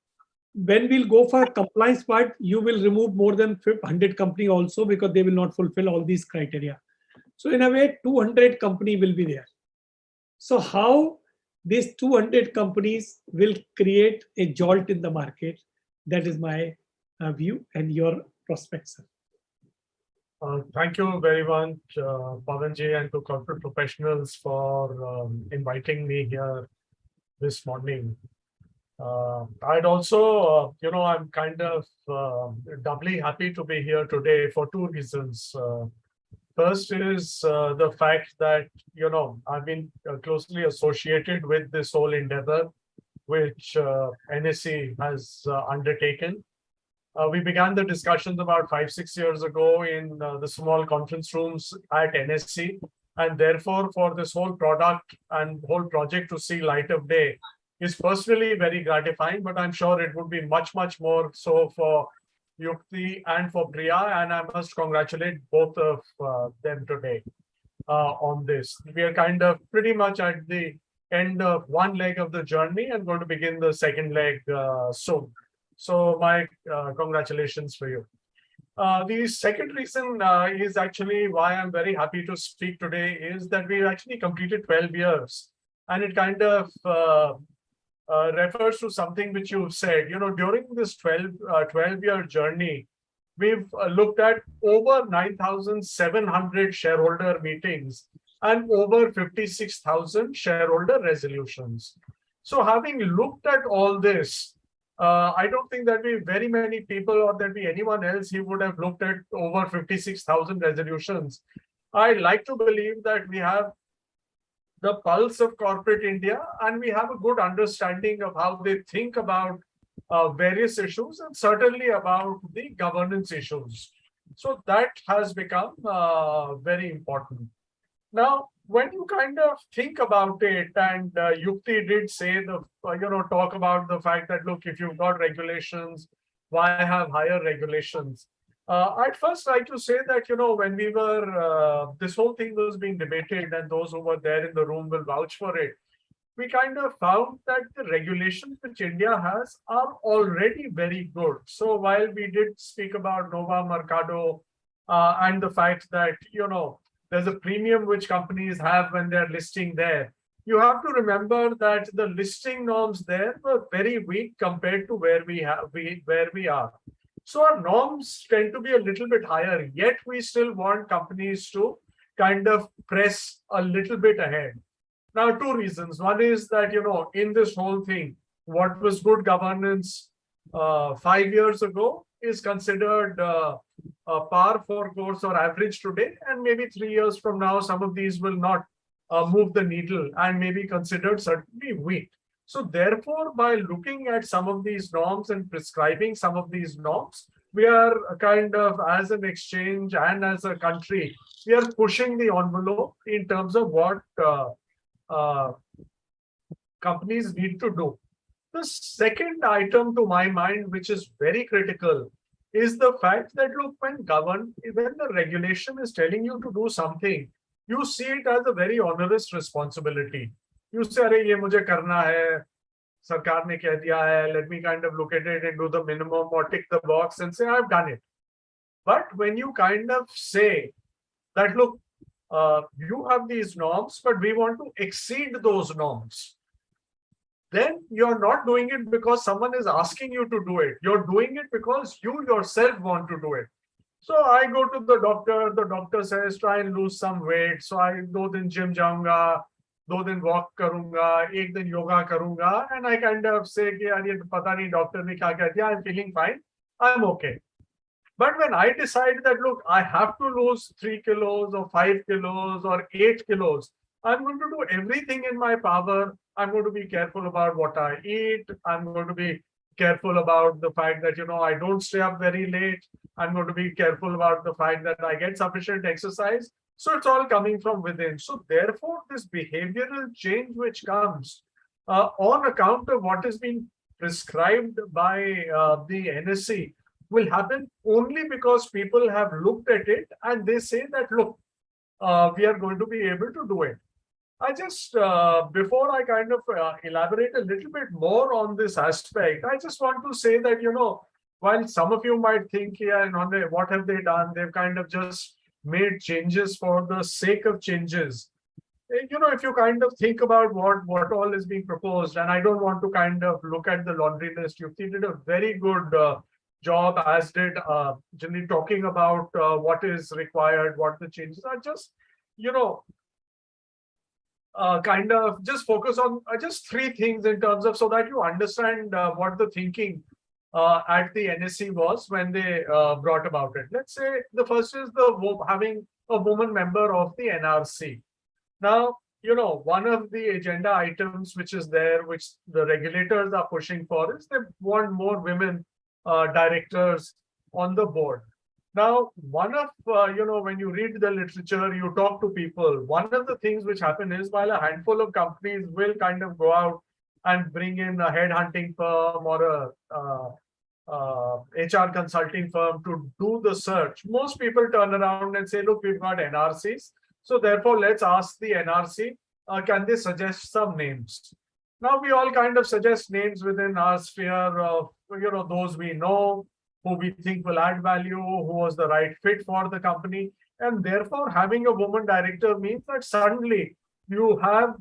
when we'll go for compliance part, you will remove more than 100 company also, because they will not fulfill all these criteria. So in a way, 200 company will be there. So how these 200 companies will create a jolt in the market? That is my view and your prospects. Thank you very much, Pavanji, and to corporate professionals for inviting me here this morning. I'd also, I'm kind of doubly happy to be here today for two reasons. First is the fact that, I've been closely associated with this whole endeavor, which NSE has undertaken. We began the discussions about 5-6 years ago in the small conference rooms at NSE. And therefore, for this whole product and whole project to see light of day is personally very gratifying, but I'm sure it would be much, much more so for Yukti and for Priya, and I must congratulate both of them today on this. We are kind of pretty much at the end of one leg of the journey and going to begin the second leg soon. So my congratulations for you. The second reason is actually why I'm very happy to speak today is that we've actually completed 12 years, and it kind of refers to something which you've said. During this 12-year journey, we've looked at over 9,700 shareholder meetings and over 56,000 shareholder resolutions. So having looked at all this, I don't think that we very many people or that be anyone else who would have looked at over 56,000 resolutions. I like to believe that we have the pulse of corporate India and we have a good understanding of how they think about various issues and certainly about the governance issues. So that has become very important. Now, when you kind of think about it, and Yukti did say talk about the fact that, look, if you've got regulations, why have higher regulations? I'd first like to say that, when we were, this whole thing was being debated and those who were there in the room will vouch for it. We kind of found that the regulations which India has are already very good. So while we did speak about Nova Mercado and the fact that, there's a premium which companies have when they're listing there, you have to remember that the listing norms there were very weak compared to where we are. So our norms tend to be a little bit higher, yet we still want companies to kind of press a little bit ahead. Now, two reasons. One is that, in this whole thing, what was good governance 5 years ago is considered par for course or average today. And maybe 3 years from now, some of these will not move the needle and may be considered certainly weak. So therefore, by looking at some of these norms and prescribing some of these norms, we are kind of, as an exchange and as a country, we are pushing the envelope in terms of what companies need to do. The second item to my mind, which is very critical, is the fact that, look, when the regulation is telling you to do something, you see it as a very onerous responsibility. You say, "Arey, ye mujhe karna hai, sarkar ne keh diya hai, let me kind of look at it and do the minimum or tick the box and say, I've done it." But when you kind of say that, look, you have these norms, but we want to exceed those norms, then you're not doing it because someone is asking you to do it. You're doing it because you yourself want to do it. So I go to the doctor says, try and lose some weight. So I 2 दिन gym जाऊंगा, 2 दिन walk करूंगा, 1 दिन yoga करूंगा, and I kind of say कि यार ये पता नहीं doctor ने क्या कह दिया, I'm feeling fine, I'm okay. But when I decide that, look, I have to lose 3 kilos or 5 kilos or 8 kilos, I'm going to do everything in my power. I'm going to be careful about what I eat. I'm going to be careful about the fact that, I don't stay up very late. I'm going to be careful about the fact that I get sufficient exercise. So it's all coming from within. So therefore, this behavioral change which comes on account of what has been prescribed by the NSE will happen only because people have looked at it and they say that, look, we are going to be able to do it. I just, before I kind of elaborate a little bit more on this aspect, I just want to say that, while some of you might think, yeah, what have they done? They've kind of just made changes for the sake of changes. If you kind of think about what all is being proposed, and I don't want to kind of look at the laundry list, Yukti did a very good job, as did Jinny, talking about what is required, what the changes are. Just, kind of just focus on just 3 things in terms of, so that you understand what the thinking at the NSE was when they brought about it. Let's say the first is having a woman member of the NRC. Now, one of the agenda items which is there, which the regulators are pushing for, is they want more women directors on the board. Now, one of, when you read the literature, you talk to people, one of the things which happen is, while a handful of companies will kind of go out and bring in a headhunting firm or a HR consulting firm to do the search, most people turn around and say, look, we've got NRCs. So therefore, let's ask the NRC, can they suggest some names? Now, we all kind of suggest names within our sphere of, those we know, who we think will add value, who was the right fit for the company. And therefore, having a woman director means that suddenly you have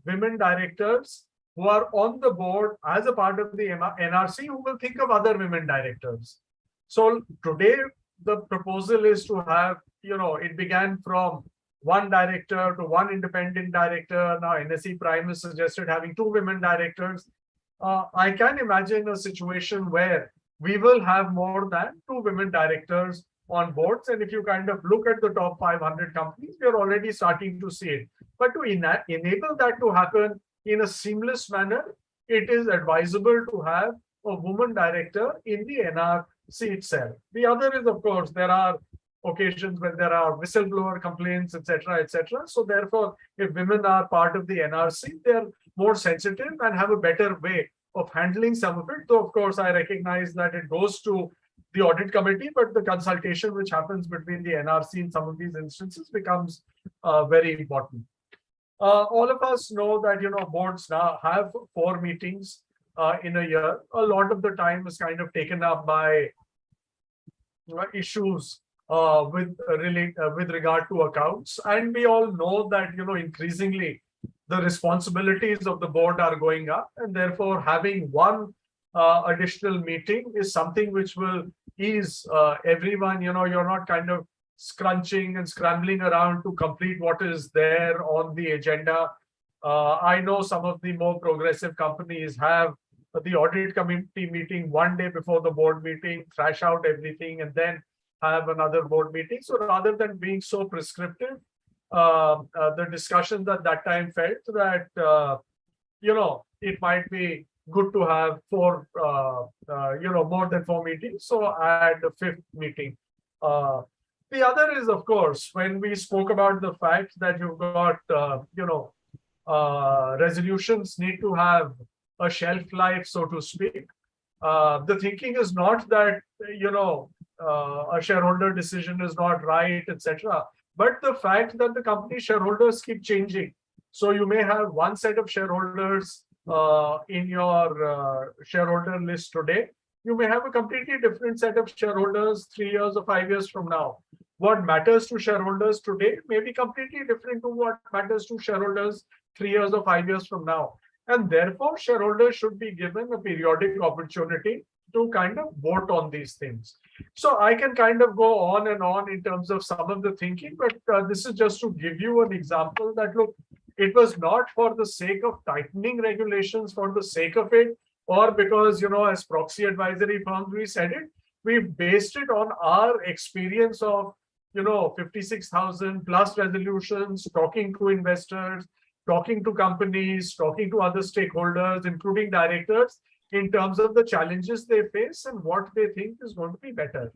women directors who are on the board as a part of the NRC who will think of other women directors. So today, the proposal is to have, it began from one director to one independent director. Now NSE Prime has suggested having 2 women directors. I can imagine a situation where we will have more than 2 women directors on boards. And if you kind of look at the top 500 companies, we are already starting to see it. But to enable that to happen in a seamless manner, it is advisable to have a woman director in the NRC itself. The other is, of course, there are occasions when there are whistleblower complaints, etc., etc. So therefore, if women are part of the NRC, they're more sensitive and have a better way of handling some of it. Though, of course, I recognize that it goes to the Audit Committee, but the consultation which happens between the NRC in some of these instances becomes very important. All of us know that, boards now have 4 meetings in a year. A lot of the time is kind of taken up by issues with regard to accounts. And we all know that, increasingly the responsibilities of the board are going up, and therefore having one additional meeting is something which will ease everyone. You're not kind of scrunching and scrambling around to complete what is there on the agenda. I know some of the more progressive companies have the audit committee meeting one day before the board meeting, thrash out everything, and then have another board meeting. So rather than being so prescriptive, the discussions at that time felt that, it might be good to have 4, more than 4 meetings. So add a 5th meeting. The other is, of course, when we spoke about the fact that you've got, resolutions need to have a shelf life, so to speak. The thinking is not that, a shareholder decision is not right, etc. But the fact that the company shareholders keep changing. So you may have one set of shareholders in your shareholder list today. You may have a completely different set of shareholders 3 years or 5 years from now. What matters to shareholders today may be completely different to what matters to shareholders 3 years or 5 years from now. And therefore, shareholders should be given a periodic opportunity to kind of vote on these things. So I can kind of go on and on in terms of some of the thinking, but this is just to give you an example that, look, it was not for the sake of tightening regulations for the sake of it, or because, as proxy advisory firms, we said it. We based it on our experience of, 56,000 plus resolutions, talking to investors, talking to companies, talking to other stakeholders, including directors, in terms of the challenges they face and what they think is going to be better.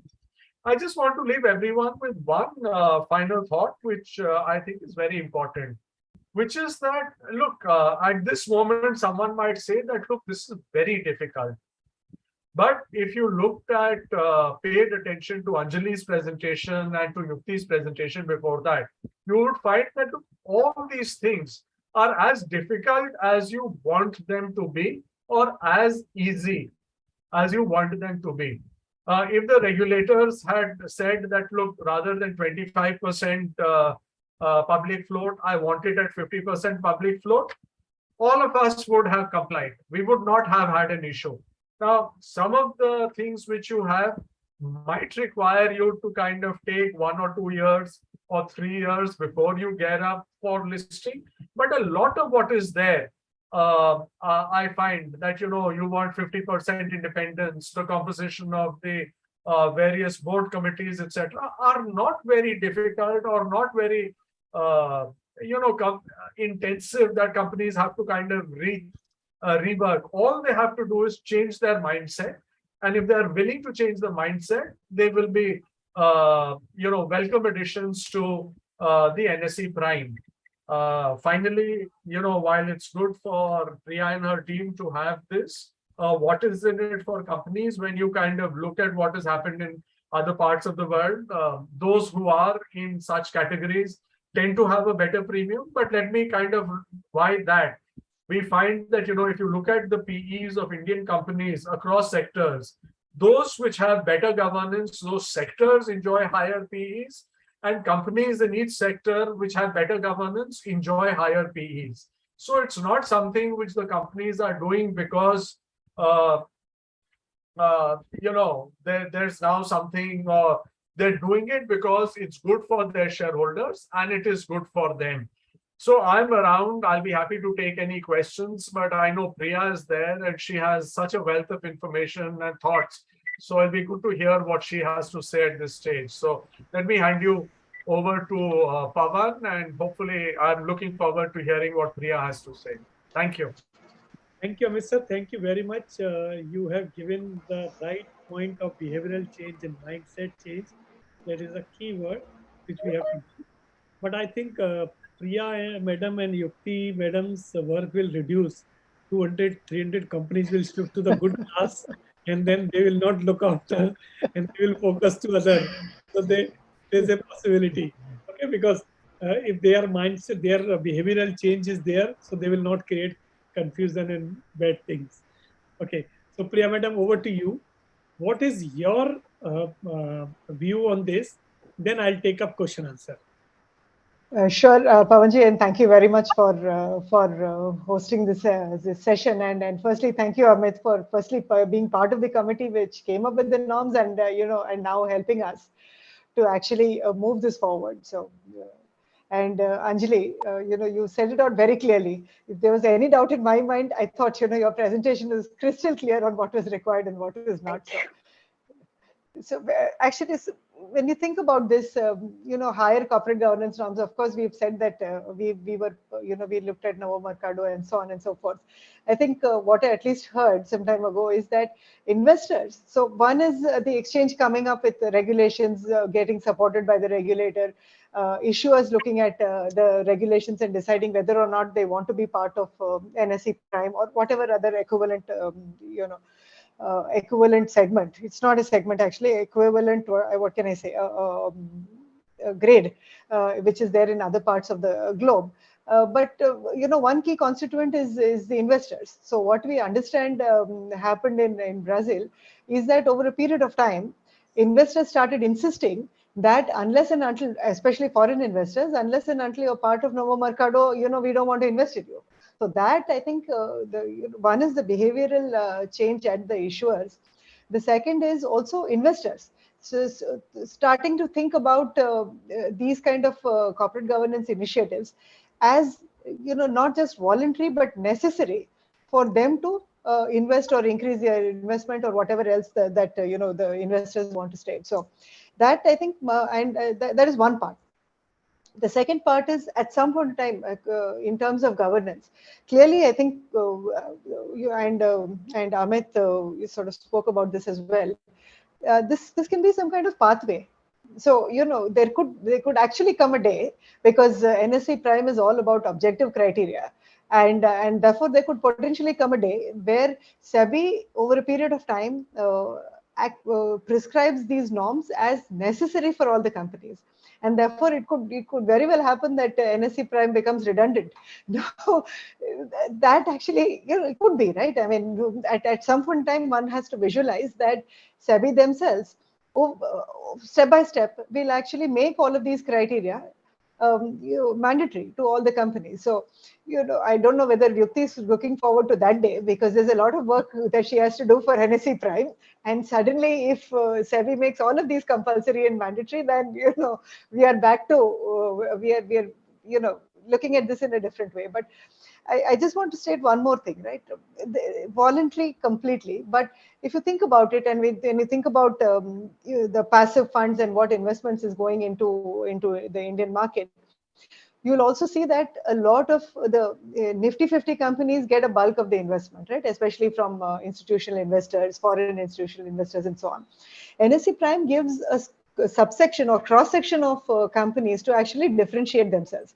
I just want to leave everyone with one final thought, which I think is very important, which is that, look, at this moment, someone might say that, look, this is very difficult. But if you looked at, paid attention to Anjali's presentation and to Yukti's presentation before that, you would find that all these things are as difficult as you want them to be, or as easy as you want them to be. If the regulators had said that, look, rather than 25% public float, I want it at 50% public float, all of us would have complied. We would not have had an issue. Now, some of the things which you have might require you to kind of take 1 or 2 years or 3 years before you get up for listing. But a lot of what is there, I find that, you want 50% independence, the composition of the various board committees, etc., are not very difficult or not very, intensive that companies have to kind of rework. All they have to do is change their mindset. And if they're willing to change the mindset, they will be, welcome additions to the NSE Prime. Finally, while it's good for Priya and her team to have this, what is in it for companies when you kind of look at what has happened in other parts of the world? Those who are in such categories tend to have a better premium. But let me kind of why that. We find that, if you look at the PEs of Indian companies across sectors, those which have better governance, those sectors enjoy higher PEs, and companies in each sector which have better governance enjoy higher PEs. So it's not something which the companies are doing because there's now something, they're doing it because it's good for their shareholders and it is good for them. So I'm around, I'll be happy to take any questions, but I know Priya is there and she has such a wealth of information and thoughts. So it'll be good to hear what she has to say at this stage. So let me hand you over to Pawan, and hopefully I'm looking forward to hearing what Priya has to say. Thank you. Thank you, Amit sir. Thank you very much. You have given the right point of behavioral change and mindset change. That is a key word which we have to do. But I think Priya madam and Yukti madam's work will reduce. 200, 300 companies will shift to the good class, and then they will not look after and they will focus to other. So there's a possibility. Okay, because if their mindset, their behavioral change is there, so they will not create confusion and bad things. Okay, so Priya madam, over to you. What is your view on this? Then I'll take up question answer. Sure, Pawanji, and thank you very much for hosting this session. And firstly, thank you, Amit, for being part of the committee which came up with the norms and and now helping us to actually move this forward. So. And Anjali, you said it out very clearly. If there was any doubt in my mind, I thought, your presentation is crystal clear on what was required and what is not. So actually, when you think about this, higher corporate governance norms, of course, we've said that we were, we looked at Novo Mercado and so on and so forth. I think what I at least heard some time ago is that investors, so one is the exchange coming up with the regulations, getting supported by the regulator, issuers looking at the regulations and deciding whether or not they want to be part of NSE Prime or whatever other equivalent, equivalent segment. It's not a segment actually, equivalent, or what can I say, a grade, which is there in other parts of the globe. But one key constituent is the investors. So what we understand happened in Brazil is that over a period of time, investors started insisting that unless and until, especially foreign investors, unless and until you're part of Novo Mercado, we don't want to invest in you. So that, I think, one is the behavioral change at the issuers. The second is also investors. So starting to think about these kind of corporate governance initiatives as, not just voluntary, but necessary for them to invest or increase their investment or whatever else that the investors want to state. So that, I think, that is one part. The second part is at some point in time, in terms of governance. Clearly, I think you and Amit, you sort of spoke about this as well. This can be some kind of pathway. So there could actually come a day, because NSE Prime is all about objective criteria, and therefore there could potentially come a day where SEBI over a period of time prescribes these norms as necessary for all the companies. And therefore, it could very well happen that NSE Prime becomes redundant. Now, that actually, it could be, right? I mean, at some point in time, one has to visualize that SEBI themselves, step by step, will actually make all of these criteria mandatory to all the companies. So, I don't know whether Yukti is looking forward to that day, because there's a lot of work that she has to do for NSE Prime. And suddenly, if SEBI makes all of these compulsory and mandatory, then we are back to we are looking at this in a different way. But I just want to state one more thing, right? Voluntary completely, but if you think about it, and when you think about the passive funds and what investments is going into the Indian market, you'll also see that a lot of the Nifty 50 companies get a bulk of the investment, right? Especially from institutional investors, foreign institutional investors, and so on. NSE Prime gives a subsection or cross-section of companies to actually differentiate themselves.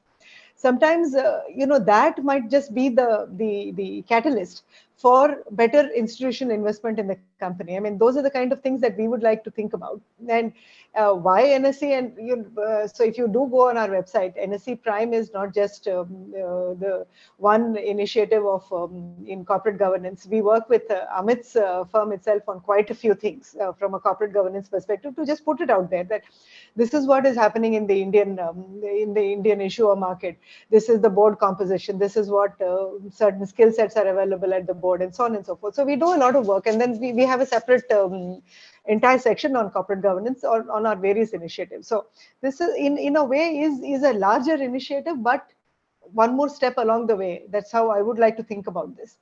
Sometimes, that might just be the catalyst for better institutional investment in the company. I mean, those are the kind of things that we would like to think about. And why NSE? And so if you do go on our website, NSC Prime is not just the one initiative of in corporate governance. We work with Amit's firm itself on quite a few things from a corporate governance perspective, to just put it out there that this is what is happening in the Indian issuer market. This is the board composition. This is what certain skill sets are available at the board, and so on and so forth. So we do a lot of work, and then we have a separate entire section on corporate governance or on our various initiatives. So this is in a way is a larger initiative, but one more step along the way. That's how I would like to think about this.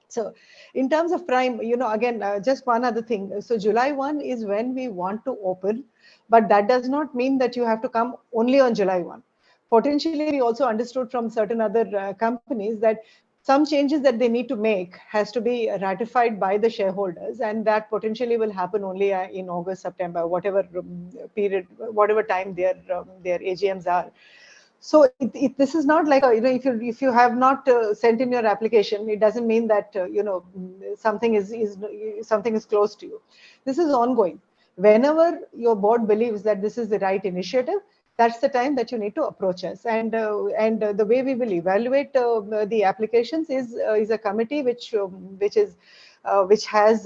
So in terms of Prime, again, just one other thing. So July 1 is when we want to open, but that does not mean that you have to come only on July 1. Potentially, we also understood from certain other companies that some changes that they need to make has to be ratified by the shareholders, and that potentially will happen only in August, September, whatever period, whatever time their AGMs are. So this is not like if you have not sent in your application, it doesn't mean that something is close to you. This is ongoing. Whenever your board believes that this is the right initiative, that's the time that you need to approach us. And the way we will evaluate the applications is a committee which has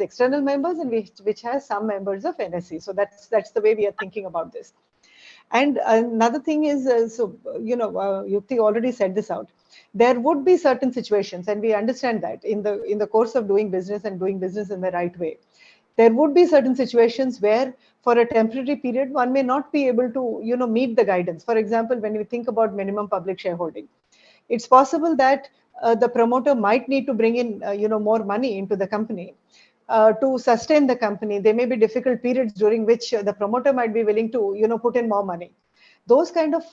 external members and which has some members of NSE. So that's the way we are thinking about this. And another thing is, Yukti already said this out. There would be certain situations, and we understand that in the course of doing business and doing business in the right way, there would be certain situations where, for a temporary period, one may not be able to, meet the guidance. For example, when we think about minimum public shareholding, it's possible that the promoter might need to bring in, more money into the company. To sustain the company, there may be difficult periods during which the promoter might be willing to, put in more money. Those kind of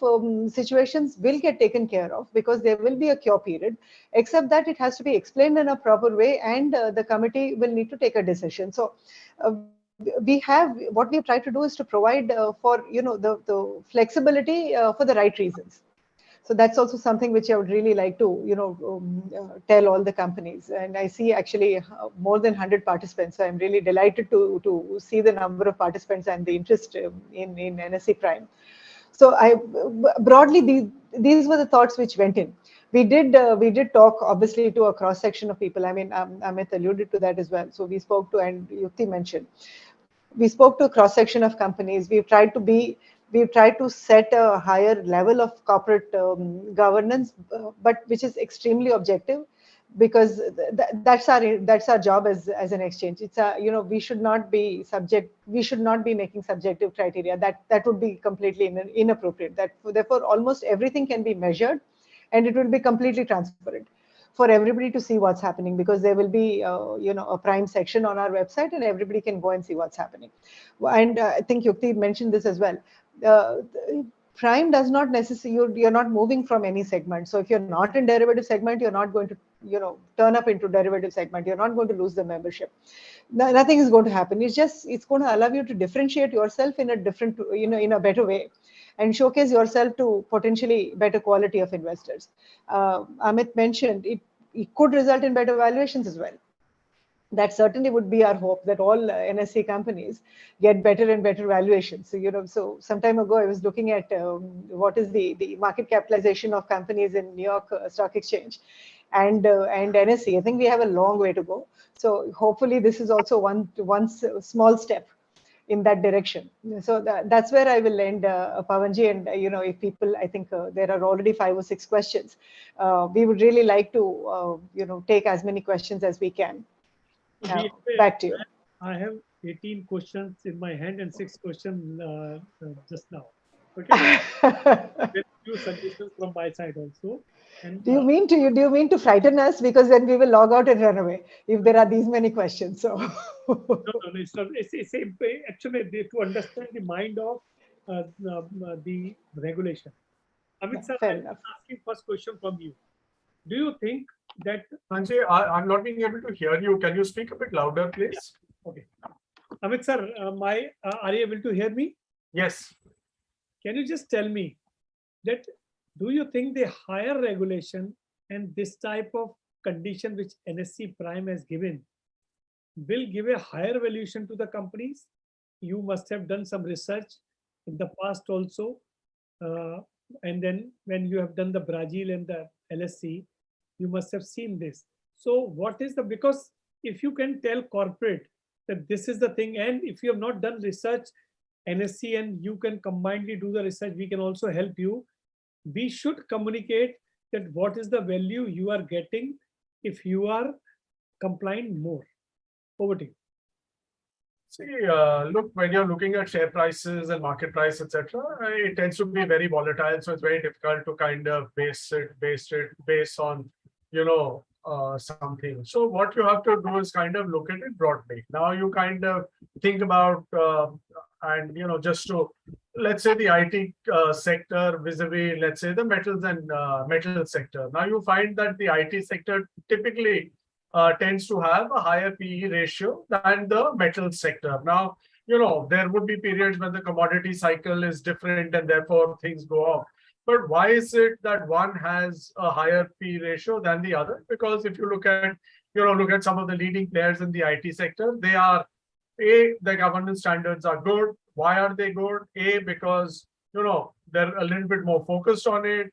situations will get taken care of because there will be a cure period, except that it has to be explained in a proper way, and the committee will need to take a decision. So what we've tried to do is to provide for, the flexibility for the right reasons. So that's also something which I would really like to, tell all the companies. And I see actually more than 100 participants. So I'm really delighted to see the number of participants and the interest in NSC Prime. So broadly, these were the thoughts which went in. We did talk obviously to a cross section of people. I mean, Amit alluded to that as well. So we spoke to, and Yukti mentioned, we spoke to a cross section of companies. We've tried to set a higher level of corporate governance, but which is extremely objective, because that's our job as an exchange. It's we should not be making subjective criteria. That would be completely inappropriate. Therefore almost everything can be measured, and it will be completely transparent for everybody to see what's happening, because there will be a Prime section on our website, and everybody can go and see what's happening. And I think Yukti mentioned this as well. Prime does not necessarily, you're not moving from any segment. So if you're not in derivative segment, you're not going to turn up into derivative segment. You're not going to lose the membership. Nothing is going to happen. It's going to allow you to differentiate yourself in a different, in a better way, and showcase yourself to potentially better quality of investors. Amit mentioned it could result in better valuations as well. That certainly would be our hope, that all NSE companies get better and better valuations. So, so some time ago, I was looking at what is the market capitalization of companies in New York Stock Exchange and NSE. I think we have a long way to go. So hopefully this is also one small step in that direction. So that's where I will end, Pavanji. And if people, I think there are already 5 or 6 questions. We would really like to take as many questions as we can. Back to you. I have 18 questions in my hand and 6 questions just now. Okay. There are few suggestions from my side also. And, do you mean to frighten us? Because then we will log out and run away if there are these many questions. So no, it's not. It's actually to understand the mind of the regulation. Amit sir, I'm asking first question from you. Do you think that Sanjay, I'm not being able to hear you. Can you speak a bit louder, please? Yeah. Okay. Amit sir, are you able to hear me? Yes. Can you just tell me that do you think the higher regulation and this type of condition which NSE Prime has given will give a higher valuation to the companies. You must have done some research in the past also. And then when you have done the Brazil and the LSC, you must have seen this. So what is the, because if you can tell corporate that this is the thing, and if you have not done research, NSC and you can combinedly do the research, we can also help you. We should communicate that what is the value you are getting if you are complying more. Over to you. See, look, when you're looking at share prices and market price, etc., it tends to be very volatile. So it's very difficult to kind of base on, something. So what you have to do is kind of look at it broadly. Now you kind of think about, just to, let's say the IT sector vis-a-vis, let's say the metals and metal sector. Now you find that the IT sector typically tends to have a higher PE ratio than the metal sector. Now, there would be periods when the commodity cycle is different and therefore things go up. But why is it that one has a higher PE ratio than the other? Because if you look at some of the leading players in the IT sector, they are, A, the governance standards are good. Why are they good? A, because, they're a little bit more focused on it.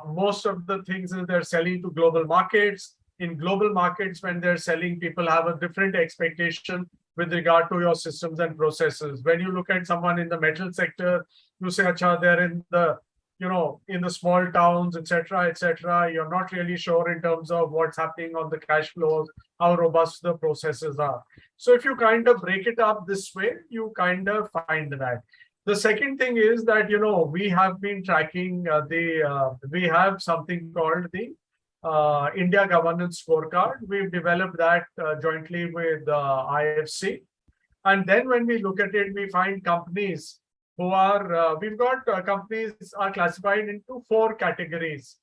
Most of the things is they're selling to global markets. In global markets, when they're selling, people have a different expectation with regard to your systems and processes. When you look at someone in the metal sector, you say, acha, they're in the, in the small towns, etc., etc. You're not really sure in terms of what's happening on the cash flows, how robust the processes are. So if you kind of break it up this way, you kind of find that. The second thing is that, we have been tracking we have something called the India Governance Scorecard. We've developed that jointly with IFC. And then when we look at it, we find companies who are, we've got companies are classified into 4 categories.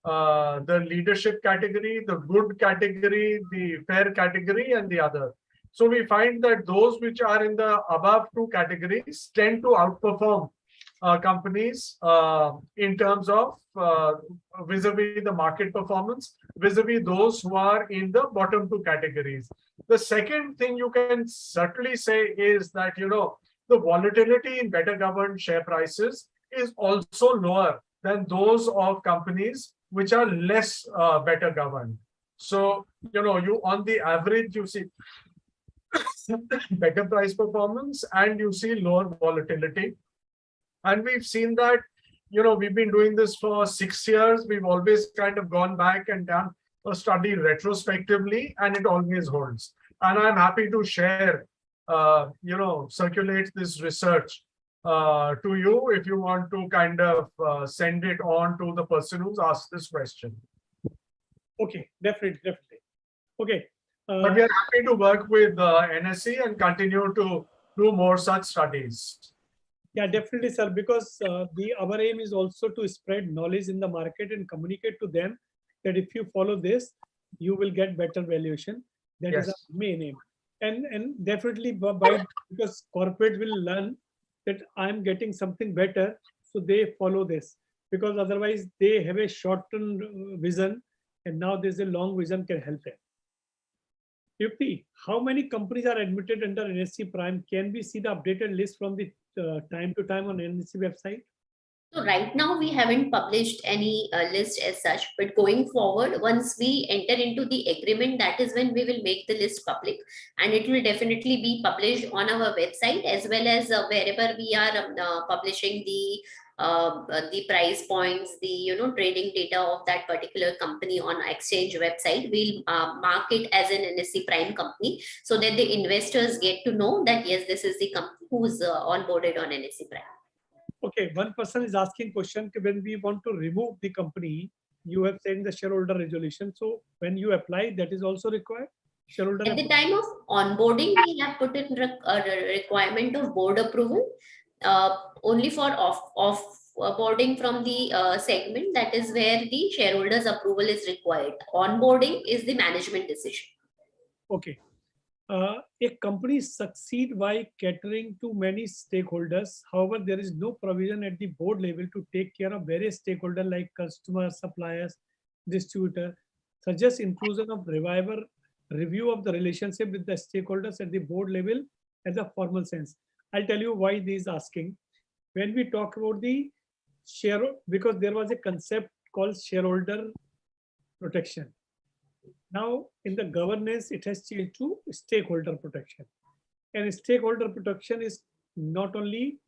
The leadership category, the good category, the fair category, and the other. So we find that those which are in the above 2 categories tend to outperform companies in terms of vis-a-vis the market performance, vis-a-vis those who are in the bottom 2 categories. The second thing you can certainly say is that, the volatility in better governed share prices is also lower than those of companies which are less better governed. So, you on the average, you see better price performance and you see lower volatility. And we've seen that, we've been doing this for 6 years. We've always kind of gone back and done a study retrospectively, and it always holds. And I'm happy to share, circulate this research to you if you want to kind of send it on to the person who's asked this question. Okay, definitely. Okay. But we are happy to work with NSE and continue to do more such studies. Yeah, definitely, sir, because our aim is also to spread knowledge in the market and communicate to them that if you follow this, you will get better valuation. That is our main aim. And definitely because corporate will learn that I'm getting something better, so they follow this. Because otherwise they have a short-term vision, and now there's a long vision can help them. Yukti, how many companies are admitted under NSC Prime? Can we see the updated list from the time to time on NSC website? So right now we haven't published any list as such, but going forward, once we enter into the agreement, that is when we will make the list public, and it will definitely be published on our website as well as wherever we are publishing the price points, the trading data of that particular company on exchange website. We'll mark it as an NSC Prime company so that the investors get to know that yes, this is the company who's onboarded on NSC Prime. Okay, one person is asking question, when we want to remove the company, you have said the shareholder resolution. So when you apply, that is also required? Shareholder At the time of onboarding, we have put in a requirement of board approval only for offboarding from the segment. That is where the shareholders approval is required. Onboarding is the management decision. Okay. A company succeed by catering to many stakeholders. However, there is no provision at the board level to take care of various stakeholders like customers, suppliers, distributor. suggests inclusion of review of the relationship with the stakeholders at the board level as a formal sense. I'll tell you why this is asking. When we talk about the share, because there was a concept called shareholder protection. Now in the governance, it has changed to stakeholder protection. And stakeholder protection is not only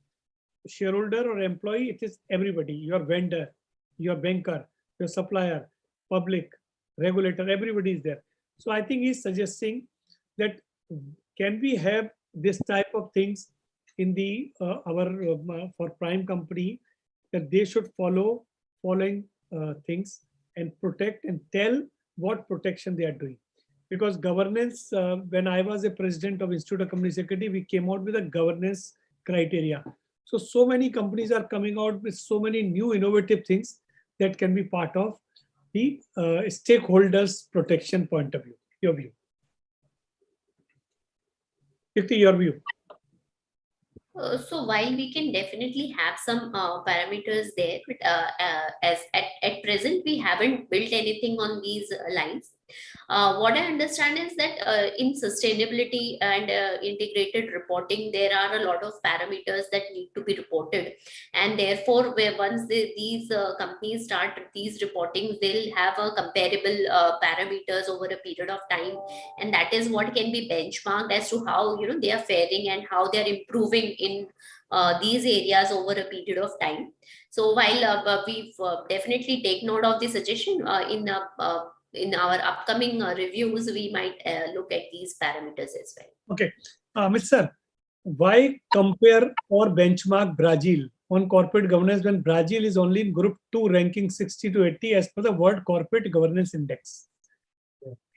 shareholder or employee, it is everybody, your vendor, your banker, your supplier, public, regulator, everybody is there. So I think he's suggesting that can we have this type of things in the for Prime company, that they should follow following things and protect and tell what protection they are doing. Because governance, when I was a president of Institute of Company Secretary, we came out with a governance criteria. So many companies are coming out with so many new innovative things that can be part of the stakeholders protection point of view. Your view. Yukti, your view. So while we can definitely have some parameters there, but as at present we haven't built anything on these lines. What I understand is that in sustainability and integrated reporting, there are a lot of parameters that need to be reported, and therefore, once these companies start these reportings, they'll have a comparable parameters over a period of time, and that is what can be benchmarked as to how they are faring and how they are improving in these areas over a period of time. So while we've definitely take note of the suggestion in our upcoming reviews, we might look at these parameters as well. Okay, Mr. Sir, why compare or benchmark Brazil on corporate governance when Brazil is only in group 2 ranking 60 to 80 as per the World Corporate Governance Index?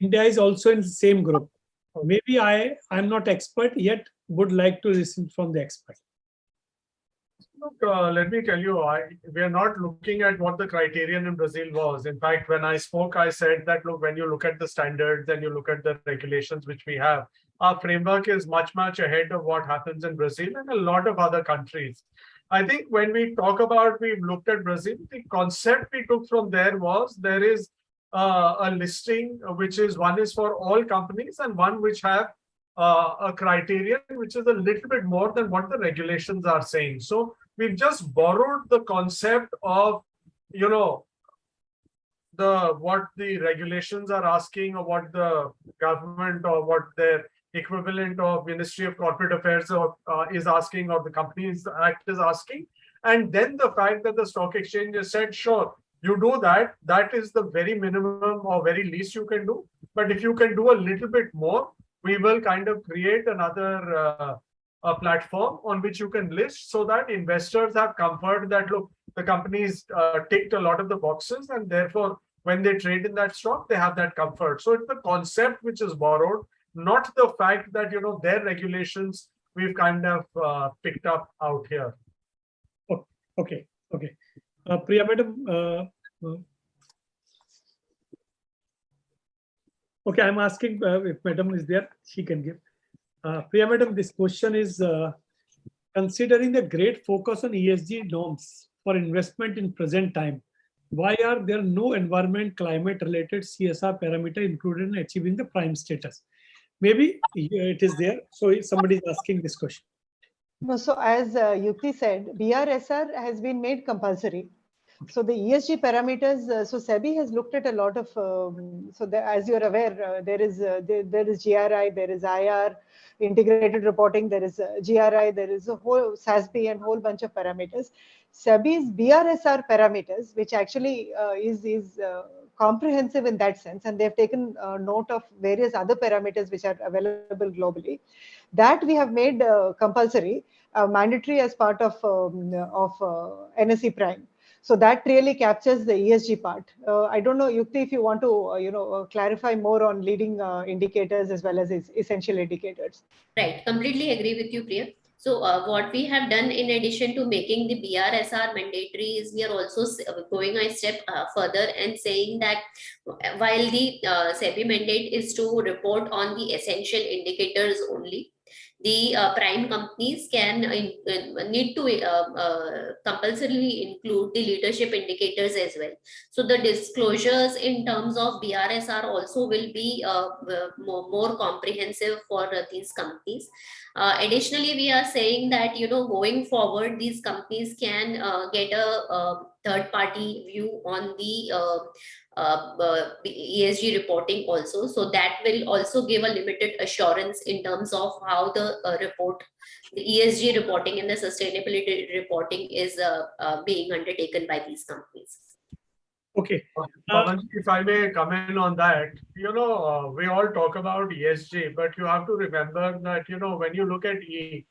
India is also in the same group. Maybe I'm not expert yet, would like to listen from the expert. Look, let me tell you, we are not looking at what the criterion in Brazil was. In fact, when I spoke, I said that, look, when you look at the standards and you look at the regulations which we have, our framework is much, much ahead of what happens in Brazil and a lot of other countries. I think when we talk about, we've looked at Brazil, the concept we took from there was there is a listing, which is one is for all companies and one which have a criterion which is a little bit more than what the regulations are saying. So we've just borrowed the concept of, what the regulations are asking, or what the government or what their equivalent of Ministry of Corporate Affairs is asking, or the Companies Act is asking. And then the fact that the stock exchange has said, sure, you do that, that is the very minimum or very least you can do. But if you can do a little bit more, we will kind of create another a platform on which you can list, so that investors have comfort that, look, the companies ticked a lot of the boxes, and therefore when they trade in that stock, they have that comfort. So it's the concept which is borrowed, not the fact that their regulations we've kind of picked up out here. Okay. Priya madam, okay, I'm asking if madam is there, she can give. Priya madam, this question is considering the great focus on ESG norms for investment in present time, why are there no environment climate related CSR parameter included in achieving the prime status? Maybe it is there. So somebody is asking this question. No, so as Yukti said, BRSR has been made compulsory. So the ESG parameters, so SEBI has looked at a lot of, as you're aware, there is GRI, there is IR, integrated reporting, there is GRI, there is a whole SASB and whole bunch of parameters. SEBI's BRSR parameters, which actually is comprehensive in that sense, and they've taken note of various other parameters which are available globally, that we have made compulsory, mandatory as part of NSE Prime. So that really captures the ESG part. I don't know, Yukti, if you want to clarify more on leading indicators as well as essential indicators. Right, completely agree with you, Priya. So what we have done in addition to making the BRSR mandatory is we are also going a step further and saying that while the SEBI mandate is to report on the essential indicators only, The prime companies can need to compulsorily include the leadership indicators as well. So the disclosures in terms of BRSR also will be more comprehensive for these companies. Additionally, we are saying that, going forward, these companies can get a third party view on the ESG reporting also. So that will also give a limited assurance in terms of how the the ESG reporting and the sustainability reporting is being undertaken by these companies. Okay. Pawan, if I may comment on that, we all talk about ESG, but you have to remember that, when you look at E,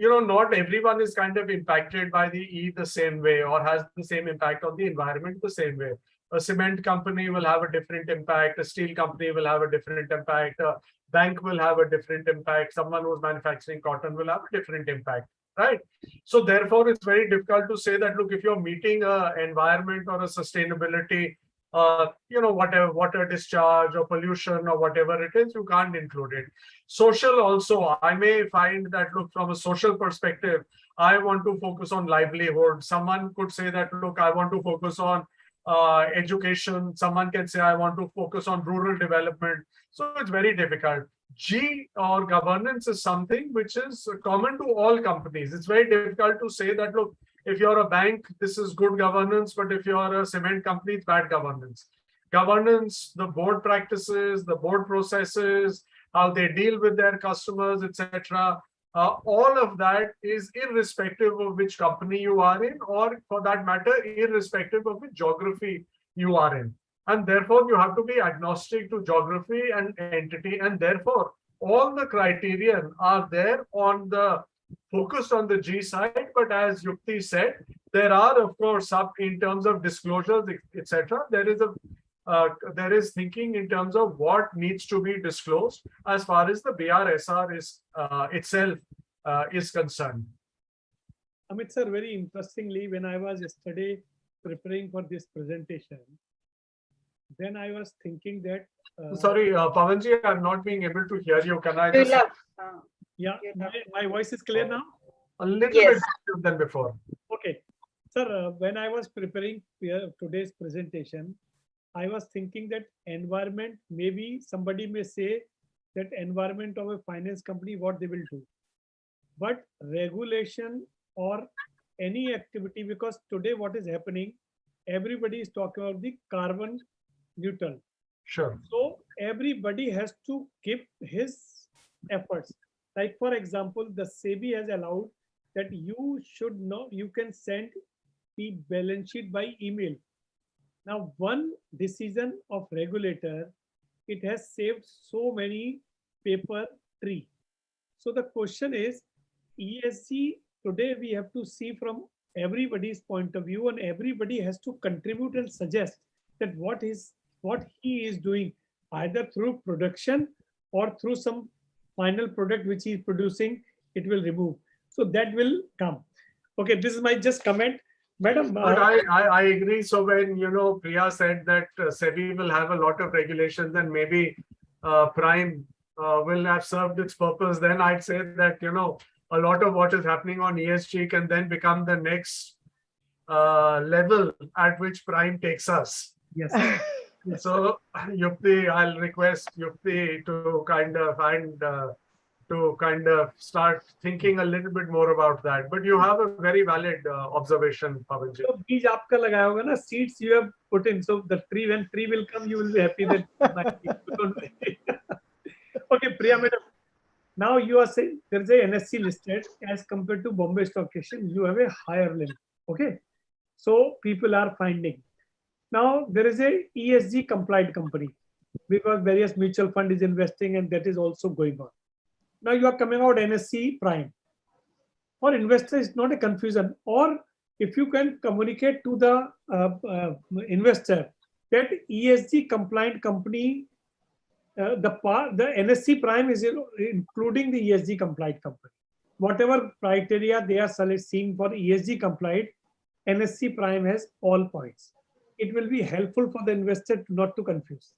not everyone is kind of impacted by the E the same way or has the same impact on the environment the same way. A cement company will have a different impact. A steel company will have a different impact. A bank will have a different impact. Someone who's manufacturing cotton will have a different impact, right? So therefore, it's very difficult to say that, look, if you're meeting a environment or a sustainability, whatever, water discharge or pollution or whatever it is, you can't include it. Social also, I may find that, look, from a social perspective, I want to focus on livelihood. Someone could say that, look, I want to focus on education. Someone can say, I want to focus on rural development. So it's very difficult. G or governance is something which is common to all companies. It's very difficult to say that, look, if you're a bank, this is good governance, but if you're a cement company, it's bad governance. Governance, the board practices, the board processes, how they deal with their customers, etc. All of that is irrespective of which company you are in, or for that matter, irrespective of which geography you are in. And therefore, you have to be agnostic to geography and entity. And therefore, all the criterion are there on the focused on the G side. But as Yukti said, there are, of course, in terms of disclosures, etc. There is thinking in terms of what needs to be disclosed as far as the BRSR is itself is concerned. Amit sir, very interestingly, when I was yesterday preparing for this presentation, then I was thinking that. Sorry, Pawanji, I'm not being able to hear you. Can I just? Yeah, my voice is clear now? A little bit better than before. Okay. Sir, when I was preparing today's presentation, I was thinking that environment, maybe somebody may say that environment of a finance company, what they will do. But regulation or any activity, because today what is happening, everybody is talking about the carbon neutral. Sure. So everybody has to give his efforts. Like for example, the SEBI has allowed that you should know, you can send the balance sheet by email. Now, one decision of regulator, it has saved so many paper tree. So the question is, ESG, today we have to see from everybody's point of view, and everybody has to contribute and suggest that what he is doing, either through production or through some final product which he is producing, it will remove. So that will come. Okay, this is my just comment. Madam. But I agree. So when, Priya said that SEBI will have a lot of regulations and maybe Prime will have served its purpose, then I'd say that, a lot of what is happening on ESG can then become the next level at which Prime takes us. Yes. So Yukti, I'll request Yukti to kind of start thinking a little bit more about that. But you have a very valid observation, Pawanji. So बीज आपका लगाया होगा ना, seeds you have put in. So the tree, when tree will come, you will be happy that. Okay, Priya madam. Now you are saying there is a NSE listed as compared to Bombay Stock Exchange. You have a higher limit. Okay, so people are finding. Now there is a ESG compliant company because various mutual fund is investing, and that is also going on. Now you are coming out NSC Prime. For investors, it's not a confusion. Or if you can communicate to the investor that ESG compliant company, the NSC Prime is including the ESG compliant company. Whatever criteria they are seeing for ESG compliant, NSC Prime has all points. It will be helpful for the investor not to confuse.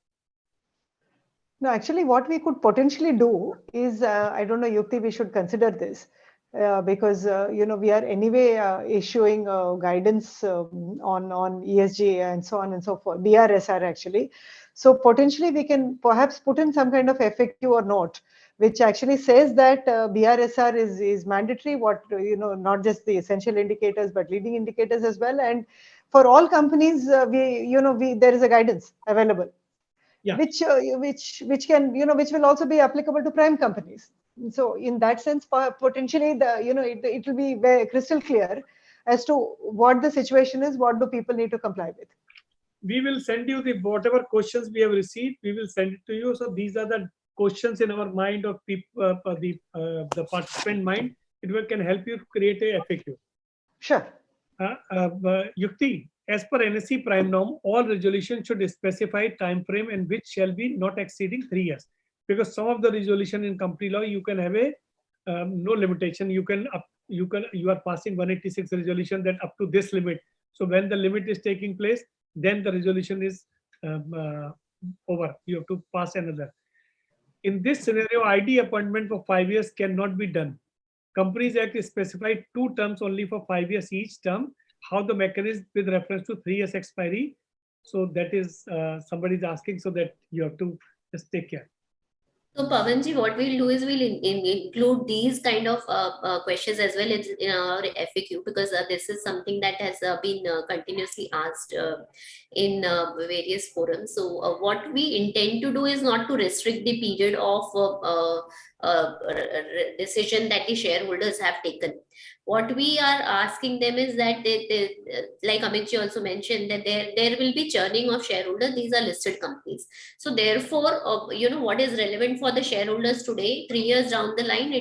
No, actually, what we could potentially do is, I don't know, Yukti, we should consider this because we are anyway issuing guidance on ESG and so on and so forth, BRSR actually. So potentially we can perhaps put in some kind of FAQ or note which actually says that BRSR is mandatory. What not just the essential indicators but leading indicators as well, and for all companies, there is a guidance available. Yeah. Which can which will also be applicable to prime companies. So in that sense, potentially it will be very crystal clear as to what the situation is, what do people need to comply with. We will send you the whatever questions we have received. We will send it to you. So these are the questions in our mind of people, the participant mind. It can help you create a FAQ. Sure. Yukti, as per NSE Prime norm, all resolutions should specify time frame and which shall be not exceeding 3 years. Because some of the resolution in company law, you can have a no limitation. You are passing 186 resolution that up to this limit. So when the limit is taking place, then the resolution is over. You have to pass another. In this scenario, ID appointment for 5 years cannot be done. Companies Act specified 2 terms only for 5 years each term. How the mechanism with reference to 3 years expiry. So that is somebody is asking, so that you have to just take care. So Pavanji, what we'll do is we'll include these kind of questions as well in our FAQ, because this is something that has been continuously asked in various forums. So what we intend to do is not to restrict the period of decision that the shareholders have taken. What we are asking them is that they like Amitji also mentioned, that there will be churning of shareholders. These are listed companies. So therefore, what is relevant for the shareholders today, 3 years down the line,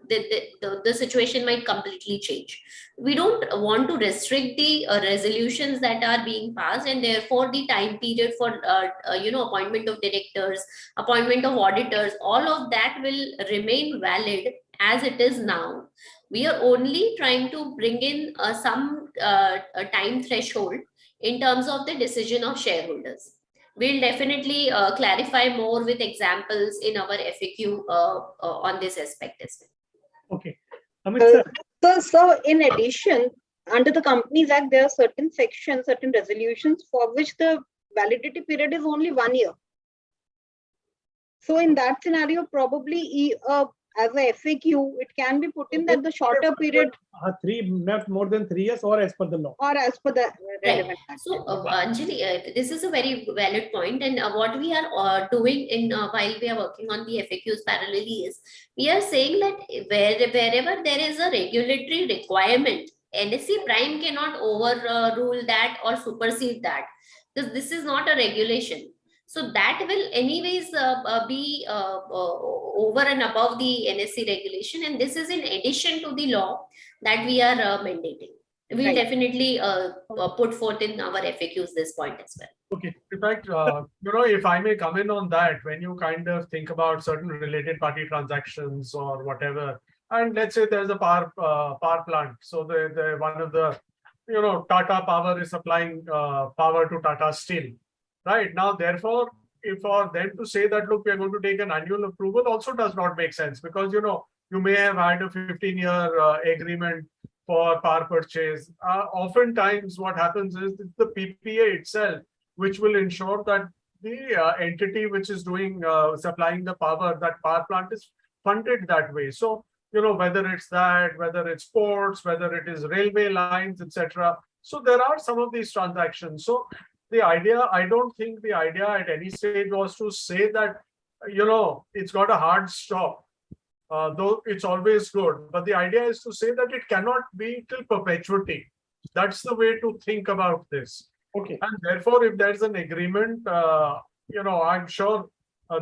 the situation might completely change. We don't want to restrict the resolutions that are being passed, and therefore the time period for appointment of directors, appointment of auditors, all of that will remain valid as it is now. We are only trying to bring in some time threshold in terms of the decision of shareholders. We'll definitely clarify more with examples in our FAQ on this aspect as well. Okay. Amit sir. So in addition, under the Companies Act, there are certain sections, certain resolutions for which the validity period is only 1 year. So in that scenario, probably as a FAQ, it can be put in that the shorter period, not more than 3 years, or as per the law, or as per the relevant act. So Anjali, this is a very valid point, and what we are doing in while we are working on the FAQs parallelly is we are saying that wherever there is a regulatory requirement, NSE Prime cannot overrule that or supersede that, because this is not a regulation. So that will anyways be over and above the NSE regulation, and this is in addition to the law that we are mandating. We'll definitely put forth in our FAQs this point as well. Okay. In fact, if I may come in on that, when you kind of think about certain related party transactions or whatever, and let's say there's a power plant. So the one of the, Tata Power is supplying power to Tata Steel. Right now, therefore, if for them to say that, look, we are going to take an annual approval also does not make sense, because, you may have had a 15-year agreement for power purchase. Oftentimes, what happens is it's the PPA itself, which will ensure that the entity which is doing supplying the power, that power plant is funded that way. So, whether it's that, whether it's ports, whether it is railway lines, etc. So there are some of these transactions. So the idea, I don't think the idea at any stage was to say that, it's got a hard stop, though it's always good. But the idea is to say that it cannot be till perpetuity. That's the way to think about this. Okay. And therefore, if there's an agreement, I'm sure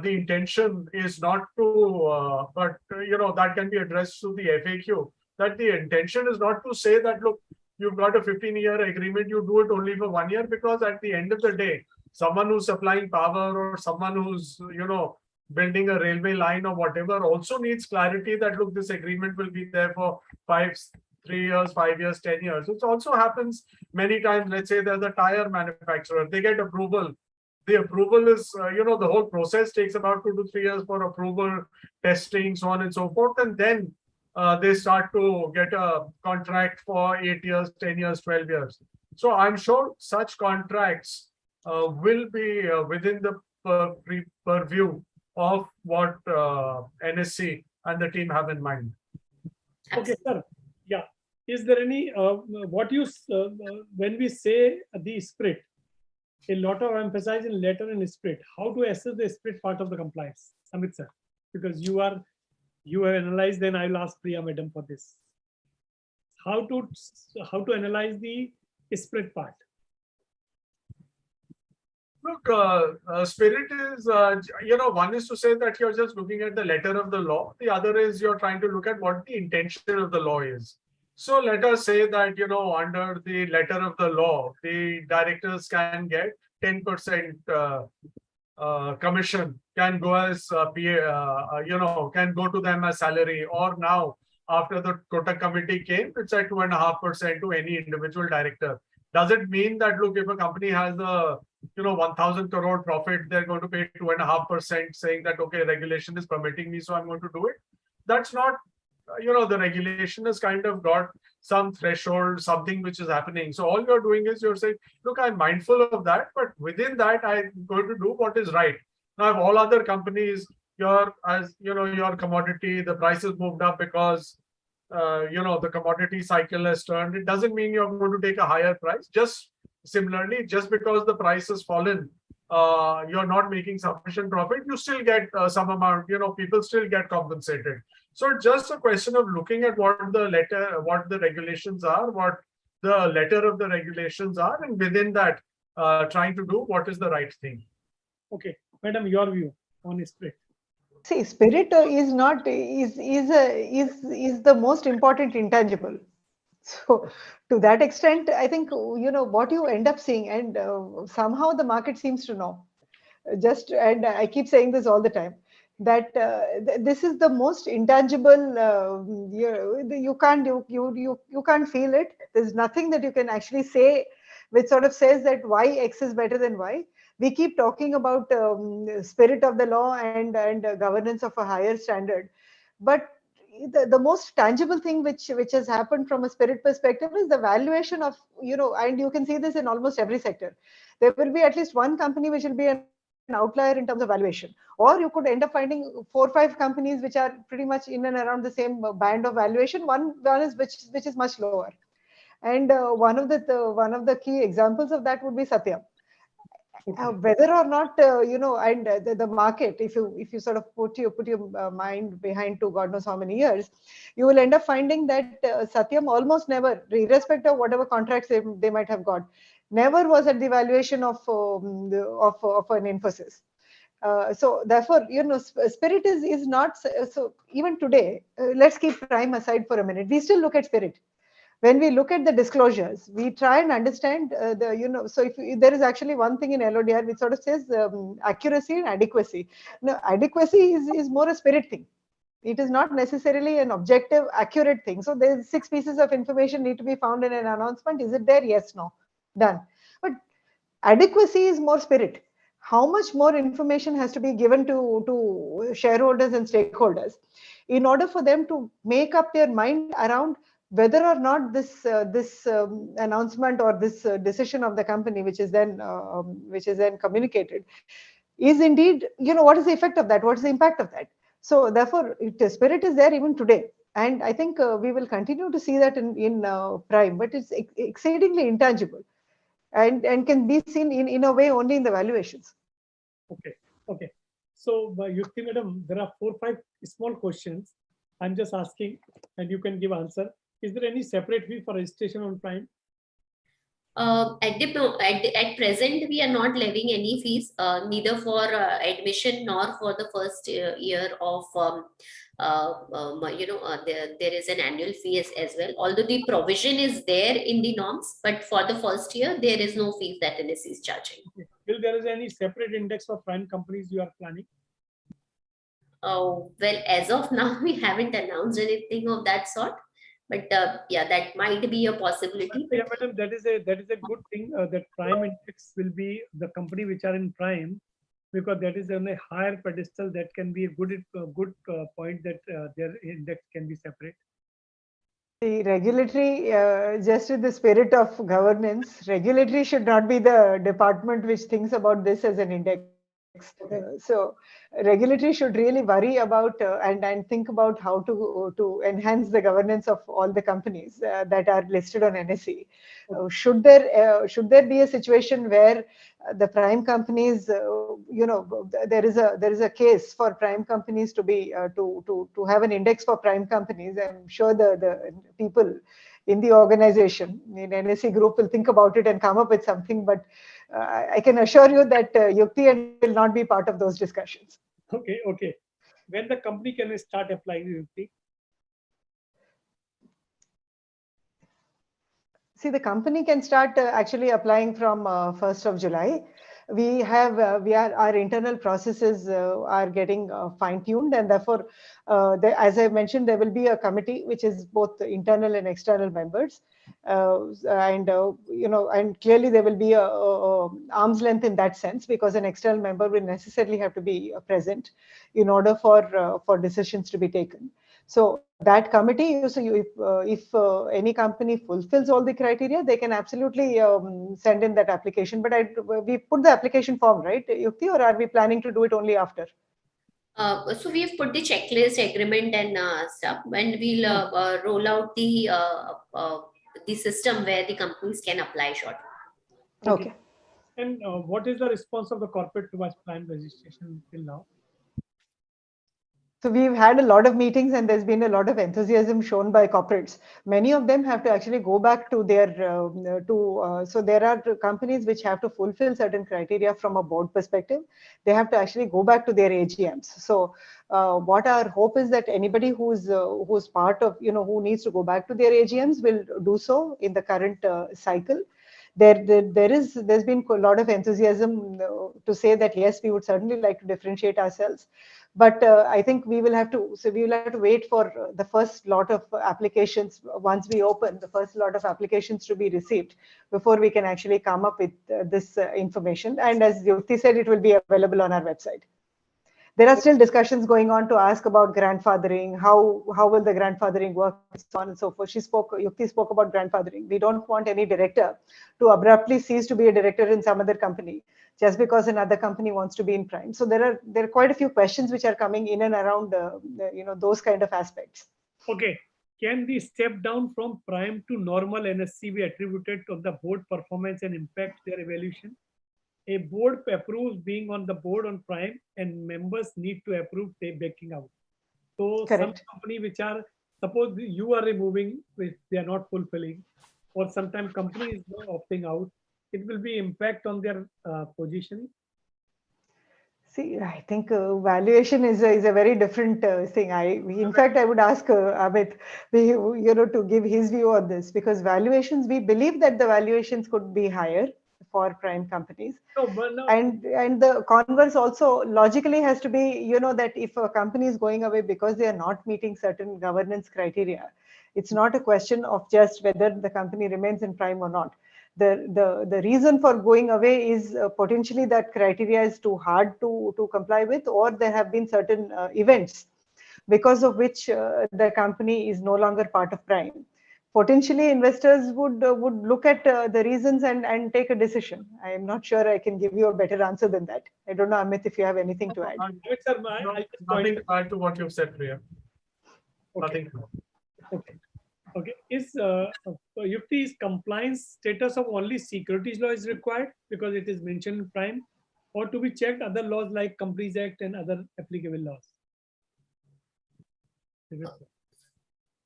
the intention is not to, but, that can be addressed to the FAQ, that the intention is not to say that, look, you've got a 15-year agreement, you do it only for 1 year, because at the end of the day, someone who's supplying power or someone who's, building a railway line or whatever also needs clarity that, look, this agreement will be there for 3 years, 5 years, 10 years. It also happens many times. Let's say there's a tire manufacturer, they get approval the approval is, the whole process takes about 2 to 3 years for approval, testing, so on and so forth. And then they start to get a contract for 8 years, 10 years, 12 years. So I'm sure such contracts will be within the purview of what NSC and the team have in mind. Okay, sir. Yeah. Is there any, when we say the spirit, a lot of emphasis in letter and spirit, how to assess the spirit part of the compliance? Amit sir, because you have analyzed, then I'll ask Priya madam for this. How to analyze the spirit part? Look, spirit is, one is to say that you're just looking at the letter of the law. The other is you're trying to look at what the intention of the law is. So let us say that, under the letter of the law, the directors can get 10% commission, can go as can go to them as salary, or now after the Kotak committee came, it's at 2.5% to any individual director. Does it mean that, look, if a company has a 1,000 crore profit, they're going to pay 2.5%, saying that, okay, regulation is permitting me, so I'm going to do it? That's not, the regulation has kind of got some threshold, something which is happening. So all you're doing is you're saying, look, I'm mindful of that, but within that, I'm going to do what is right. Now, if all other companies, your commodity, the prices moved up because the commodity cycle has turned, it doesn't mean you're going to take a higher price. Just similarly, just because the price has fallen, you're not making sufficient profit, you still get some amount, people still get compensated. So it's just a question of looking at what the regulations are, what the letter of the regulations are, and within that, trying to do what is the right thing. Okay, madam, your view on spirit. See, spirit is the most important intangible. So to that extent, I think, what you end up seeing, and somehow the market seems to know, and I keep saying this all the time, that this is the most intangible. You can't feel it. There's nothing that you can actually say which sort of says that why X is better than Y. We keep talking about spirit of the law and governance of a higher standard, but the most tangible thing which has happened from a spirit perspective is the valuation of, and you can see this in almost every sector. There will be at least one company which will be an outlier in terms of valuation, or you could end up finding 4 or 5 companies which are pretty much in and around the same band of valuation. One is which is much lower, and one of the key examples of that would be Satyam. Whether or not and the market, if you sort of put your mind behind to God knows how many years, you will end up finding that Satyam almost never, irrespective of whatever contracts they might have got, never was at the valuation of an Infosys. So therefore, spirit is not so. Even today, let's keep Prime aside for a minute. We still look at spirit. When we look at the disclosures, we try and understand so if there is actually one thing in LODR which sort of says accuracy and adequacy. Now, adequacy is more a spirit thing. It is not necessarily an objective, accurate thing. So there's 6 pieces of information need to be found in an announcement. Is it there? Yes, no, done. But adequacy is more spirit. How much more information has to be given to shareholders and stakeholders in order for them to make up their mind around whether or not this announcement or this decision of the company, which is then communicated, is indeed, what is the effect of that? What is the impact of that? So therefore, the spirit is there even today, and I think we will continue to see that in Prime, but it's exceedingly intangible, and can be seen in a way only in the valuations. Okay. So, Yukti madam, there are 4 or 5 small questions. I'm just asking, and you can give answer. Is there any separate fee for registration on Prime? At present, we are not levying any fees, neither for admission nor for the first year of, there is an annual fee as well. Although the provision is there in the norms, but for the first year, there is no fees that NSE is charging. Okay. Will there is any separate index for Prime companies you are planning? Well, as of now, we haven't announced anything of that sort. But yeah, that might be a possibility. Yeah, But madam, that is a good thing that Prime Index will be the company which are in Prime, because that is on a higher pedestal. That can be a good point that their index can be separate. The regulatory, just in the spirit of governance, regulatory should not be the department which thinks about this as an index. So regulatory should really worry about and think about how to enhance the governance of all the companies that are listed on NSE. Should there be a situation where the prime companies, there is a case for prime companies to be to have an index for prime companies? I'm sure the people in the organization in NSE group will think about it and come up with something, but I can assure you that Yukti and will not be part of those discussions. Okay, okay. When the company can start applying, you think? See, the company can start actually applying from 1st of July. Our internal processes are getting fine-tuned, and therefore, as I mentioned, there will be a committee which is both internal and external members, and clearly there will be a arm's length in that sense, because an external member will necessarily have to be present in order for decisions to be taken. So that committee, if any company fulfills all the criteria, they can absolutely send in that application. But we put the application form, right, Yukti, or are we planning to do it only after? so we've put the checklist, agreement, and stuff. When we'll roll out the system where the companies can apply shortly. Okay. And what is the response of the corporate towards Prime registration till now? So we've had a lot of meetings, and there's been a lot of enthusiasm shown by corporates. Many of them have to actually go back to their so there are companies which have to fulfill certain criteria from a board perspective. They have to actually go back to their AGMs. So what our hope is that anybody who's part of, who needs to go back to their AGMs will do so in the current cycle. There's been a lot of enthusiasm to say that yes, we would certainly like to differentiate ourselves, but I think we will have to wait for the first lot of applications. Once we open the first lot of applications to be received before we can actually come up with this information. And as Yukti said, it will be available on our website. There are still discussions going on to ask about grandfathering. How will the grandfathering work, so on and so forth. Yukti spoke about grandfathering. We don't want any director to abruptly cease to be a director in some other company just because another company wants to be in Prime. So there are quite a few questions which are coming in and around those kind of aspects. Okay. Can the step down from Prime to normal NSC be attributed to the board performance and impact their evaluation? A board approves being on the board on Prime, and members need to approve they backing out. So Correct. some company which are, suppose you are removing, which they are not fulfilling, or sometimes company is opting out, it will be impact on their position. See, I think valuation is a very different thing. In fact, I would ask Amit, to give his view on this, because valuations, we believe that the valuations could be higher for prime companies. No, but no. And the converse also logically has to be, that if a company is going away because they are not meeting certain governance criteria, it's not a question of just whether the company remains in prime or not. The reason for going away is potentially that criteria is too hard to comply with, or there have been certain events because of which the company is no longer part of prime. Potentially investors would look at the reasons and take a decision. I am not sure I can give you a better answer than that. I don't know, Amit, if you have anything to add. Sir, Nothing to add to what you've said, Priya. Okay. Nothing. Okay. Okay. Yukti, is compliance status of only securities law is required because it is mentioned in Prime, or to be checked other laws like Companies Act and other applicable laws?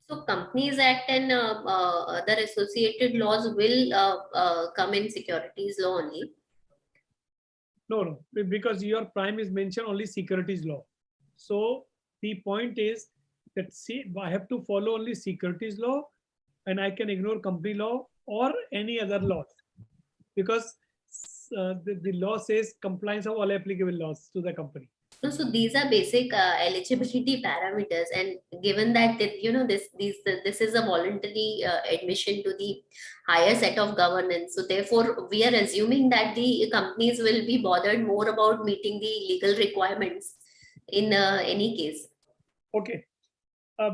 So Companies Act and other associated laws will come in securities law only. No, because your Prime is mentioned only securities law. So the point is that I have to follow only securities law, and I can ignore company law or any other laws, because the law says compliance of all applicable laws to the company. So these are basic eligibility parameters, and given that this is a voluntary admission to the higher set of governance, so therefore we are assuming that the companies will be bothered more about meeting the legal requirements in any case. Okay.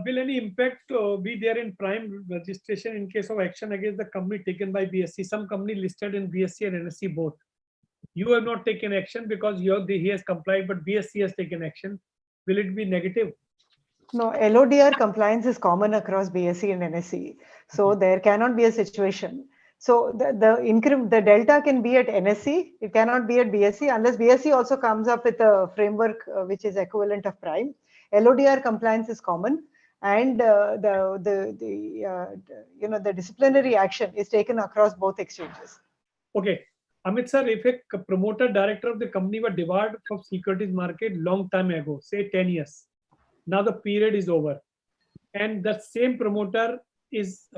Will any impact be there in Prime registration in case of action against the company taken by BSE? Some company listed in BSE and NSE both. You have not taken action because he has complied, but BSE has taken action. Will it be negative? No, LODR compliance is common across BSE and NSE. So there cannot be a situation. So the delta can be at NSE. It cannot be at BSE unless BSE also comes up with a framework which is equivalent of Prime. LODR compliance is common, and the disciplinary action is taken across both exchanges. Okay. Amit sir, if a promoter director of the company were debarred from securities market long time ago, say 10 years, now the period is over, and the same promoter is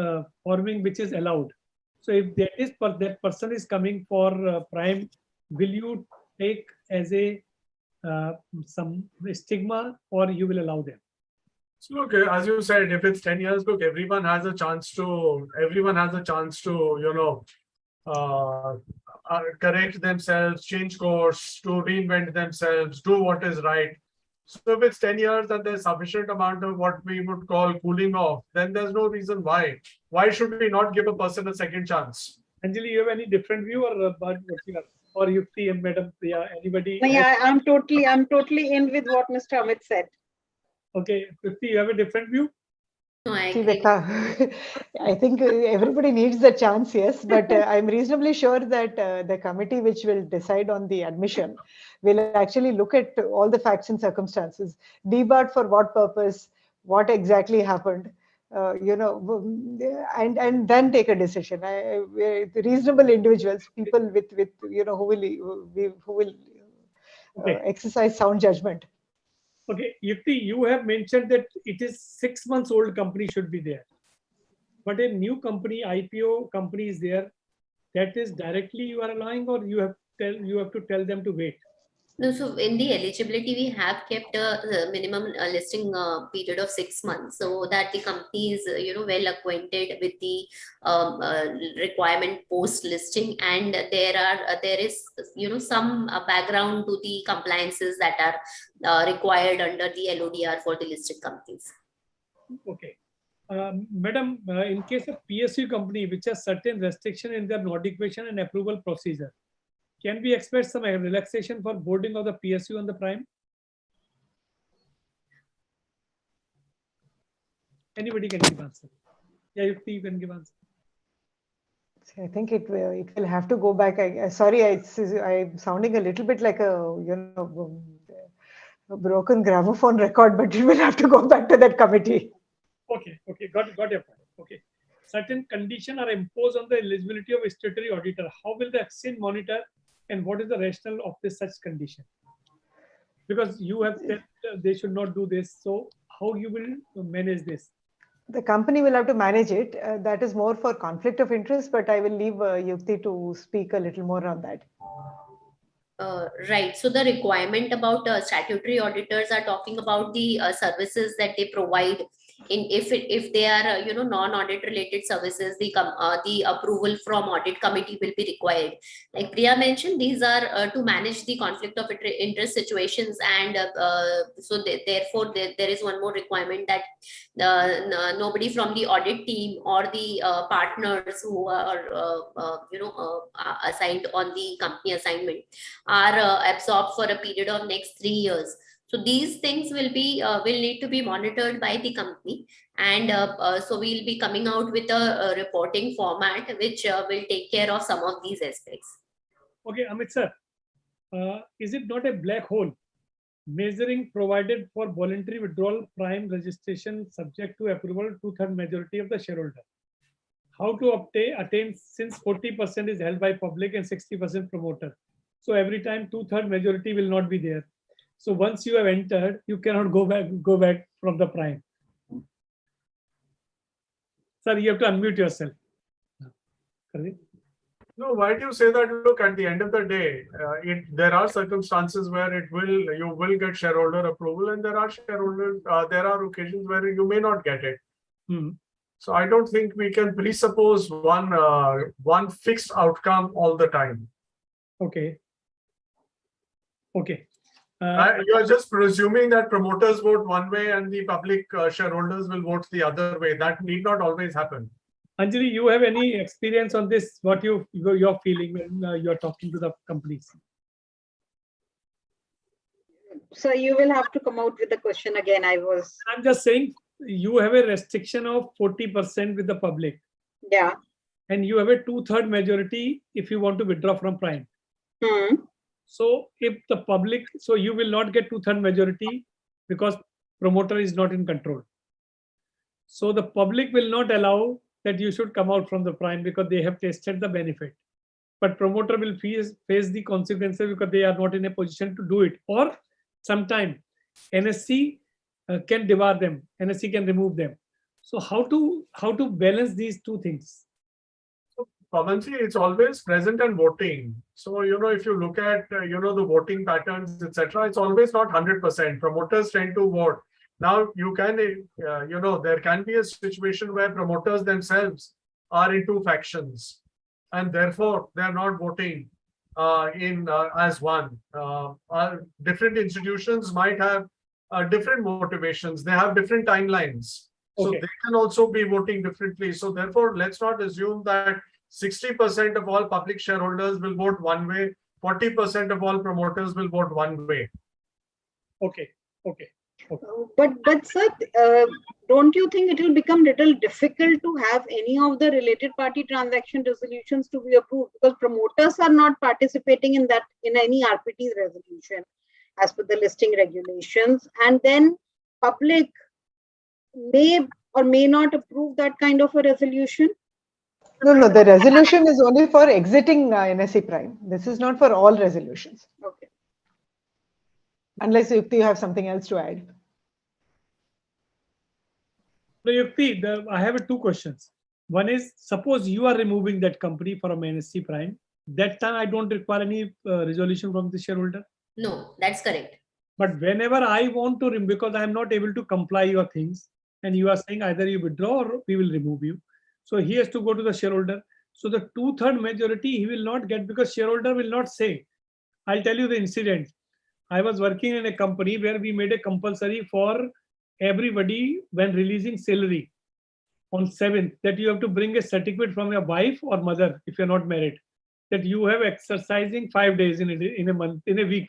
forming, which is allowed. So if that person is coming for Prime, will you take as a some stigma, or you will allow them? So look, as you said, if it's 10 years, look, everyone has a chance to, correct themselves, change course, to reinvent themselves, do what is right. So if it's 10 years and there's sufficient amount of what we would call cooling off, then there's no reason why. Why should we not give a person a second chance? Anjali, you have any different view, or Yukti and Madam Priya, anybody? Yeah, I'm totally in with what Mr. Amit said. Okay, Yukti, you have a different view? No, I See, agree. I think everybody needs the chance, yes, but I'm reasonably sure that the committee which will decide on the admission will actually look at all the facts and circumstances, debarred for what purpose, what exactly happened, and then take a decision. Reasonable individuals, people with who will Okay. exercise sound judgment. Okay, Yukti, you have mentioned that it is 6 months old company should be there. But a new company, IPO company is there. That is directly you are allowing, or you have to tell them to wait? No, so in the eligibility, we have kept a minimum listing period of 6 months, so that the company is, well acquainted with the requirement post listing, and there is, some background to the compliances that are required under the LODR for the listed companies. Okay. Madam, in case of PSU company, which has certain restriction in their notification and approval procedure, can we expect some relaxation for boarding of the PSU on the Prime? Anybody can give answer. Yeah, Yukti, you can give answer. I think it will have to go back. Sorry, I'm sounding a little bit like a broken gramophone record, but it will have to go back to that committee. Okay, got your point. Okay, certain conditions are imposed on the eligibility of a statutory auditor. How will the exchange monitor, and what is the rationale of this such condition? Because you have said they should not do this, so how you will manage this? The company will have to manage it. That is more for conflict of interest, but I will leave Yukti to speak a little more on that. Right. So the requirement about statutory auditors are talking about the services that they provide. If they are non-audit related services, the approval from audit committee will be required. Like Priya mentioned, these are to manage the conflict of interest situations, and therefore there is one more requirement that nobody from the audit team or the partners who are assigned on the company assignment are absorbed for a period of next 3 years. So these things will need to be monitored by the company, and so we'll be coming out with a reporting format which will take care of some of these aspects. Okay, Amit sir, is it not a black hole? Measuring provided for voluntary withdrawal Prime registration subject to approval 2/3 majority of the shareholder. How to attain since 40% is held by public and 60% promoter. So every time 2/3 majority will not be there. So once you have entered, you cannot go back from the Prime. Sir, you have to unmute yourself. No, why do you say that? Look, at the end of the day, there are circumstances where you will get shareholder approval, and there are occasions where you may not get it. Hmm. So I don't think we can presuppose one fixed outcome all the time. Okay. Okay. You are just presuming that promoters vote one way and the public shareholders will vote the other way. That need not always happen. Anjali, you have any experience on this? What you're feeling when you're talking to the companies? So you will have to come out with the question again. I'm just saying you have a restriction of 40% with the public, Yeah. and you have a 2/3 majority if you want to withdraw from Prime. So if the public, so you will not get 2/3 majority because promoter is not in control. So the public will not allow that you should come out from the Prime because they have tasted the benefit. But promoter will face the consequences because they are not in a position to do it. Or sometime NSC can debar them, NSC can remove them. So how to balance these two things? Pavanji, it's always present and voting. So, if you look at, the voting patterns, etc., it's always not 100%. Promoters tend to vote. Now, you can, there can be a situation where promoters themselves are in two factions, and therefore they are not voting as one. Different institutions might have different motivations. They have different timelines. So Okay. they can also be voting differently. So therefore, let's not assume that 60% of all public shareholders will vote one way, 40% of all promoters will vote one way. Okay. But sir, don't you think it will become little difficult to have any of the related party transaction resolutions to be approved because promoters are not participating in any RPT resolution as per the listing regulations, and then public may or may not approve that kind of a resolution? No, the resolution is only for exiting NSE Prime. This is not for all resolutions. Okay. Unless if you have something else to add. So Yukti, I have two questions. One is, suppose you are removing that company from NSC Prime. That time I don't require any resolution from the shareholder. No, that's correct. But whenever I want to remove, because I am not able to comply your things, and you are saying either you withdraw or we will remove you. So he has to go to the shareholder. So the 2/3 majority he will not get because shareholder will not say. I'll tell you the incident. I was working in a company where we made a compulsory for everybody when releasing salary on 7th that you have to bring a certificate from your wife or mother if you're not married that you have exercising 5 days in a month, in a week.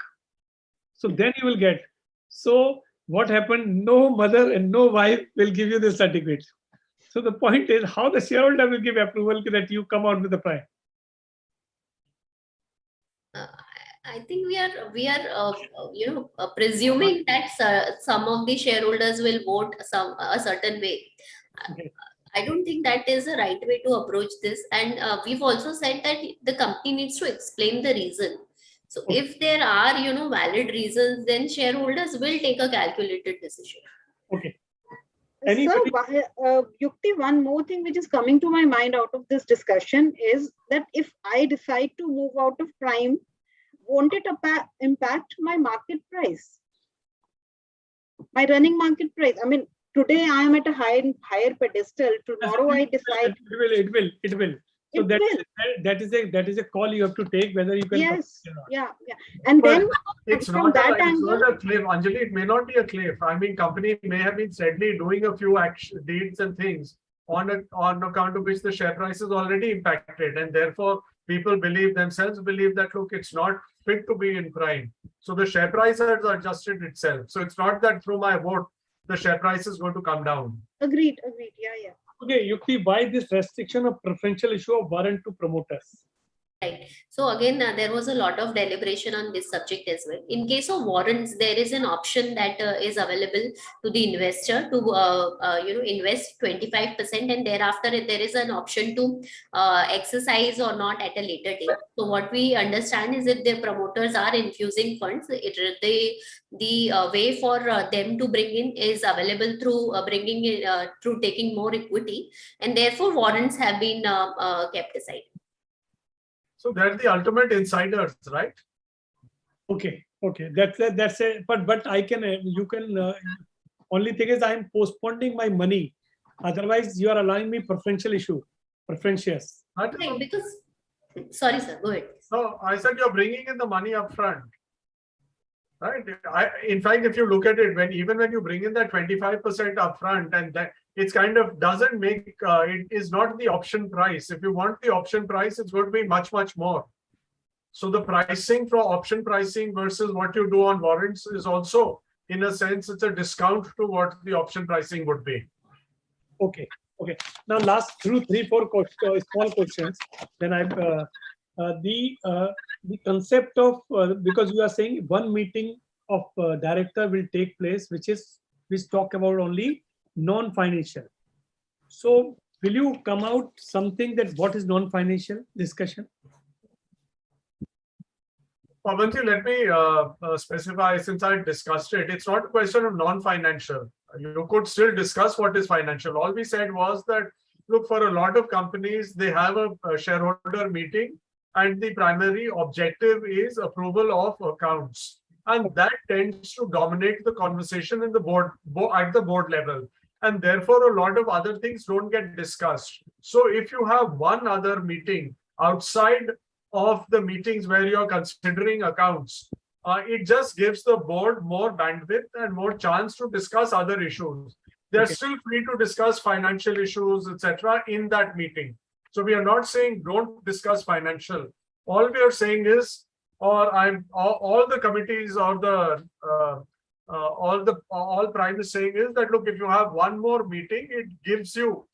So then you will get. So what happened? No mother and no wife will give you the certificate. So the point is how the shareholder will give approval that you come out with the Prime. I think we are presuming that some of the shareholders will vote a certain way. Okay. I don't think that is the right way to approach this. And we've also said that the company needs to explain the reason. So Okay. if there are, valid reasons, then shareholders will take a calculated decision. Okay. Anybody? Sir, Yukti, one more thing which is coming to my mind out of this discussion is that if I decide to move out of Prime, won't it impact my market price? My running market price. I mean, today I am at a higher pedestal. Tomorrow I decide. It will. So that is a call you have to take whether you can. Yes. Yeah. And but then it's from not a cliff, Anjali. It may not be a cliff. I mean, company may have been steadily doing a few deeds and things on account of which the share price is already impacted, and therefore people themselves believe that look, it's not fit to be in Prime. So the share price has adjusted itself. So it's not that through my vote the share price is going to come down. Agreed. Yeah. Okay, Yukti, why this restriction of preferential issue of warrant to promoters? Right. So again, there was a lot of deliberation on this subject as well. In case of warrants, there is an option that is available to the investor to invest 25%, and thereafter there is an option to exercise or not at a later date. So what we understand is that the promoters are infusing funds. The way for them to bring in is available through bringing in through taking more equity, and therefore warrants have been kept aside. So they're the ultimate insiders, right? Okay, okay, that's a but I can you can only thing is I'm postponing my money. Otherwise, you are allowing me preferentials. Right, because, sorry, sir, go ahead. So I said you're bringing in the money up front, right? In fact, if you look at it, even when you bring in that 25% upfront, and that it's kind of doesn't make it is not the option price. If you want the option price, it's going to be much more. So the pricing for option pricing versus what you do on warrants is also, in a sense, it's a discount to what the option pricing would be. Okay, okay. Now, last three, four small questions. Then the concept of because you are saying one meeting of director will take place, which talk about only non-financial. So, will you come out something that what is non-financial discussion? Pavanji, let me specify, since I discussed it, it's not a question of non-financial. You could still discuss what is financial. All we said was that, look, for a lot of companies, they have a shareholder meeting and the primary objective is approval of accounts. And that tends to dominate the conversation in the board at the board level. And therefore, a lot of other things don't get discussed. So if you have one other meeting outside of the meetings where you're considering accounts, it just gives the board more bandwidth and more chance to discuss other issues. They're still free to discuss financial issues, etc., in that meeting. So we are not saying don't discuss financial. All we are saying is, all the committees or all Prime is saying is that, look, if you have one more meeting, it gives you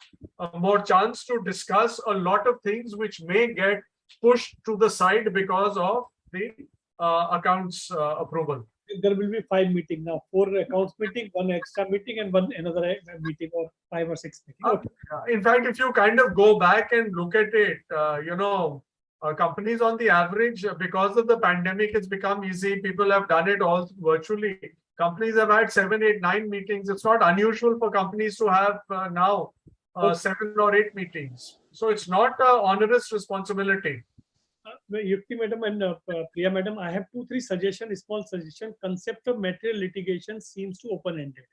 more chance to discuss a lot of things which may get pushed to the side because of the accounts approval. There will be 5 meetings now, 4 accounts meeting, 1 extra meeting, and another meeting, or 5 or 6 meetings. Okay. In fact, if you kind of go back and look at it, companies on the average, because of the pandemic, it's become easy. People have done it all virtually. Companies have had 7, 8, 9 meetings. It's not unusual for companies to have now 7 or 8 meetings. So it's not an onerous responsibility. Yukti madam and Priya madam, I have 2-3 suggestions, small suggestion. Concept of material litigation seems too open-ended.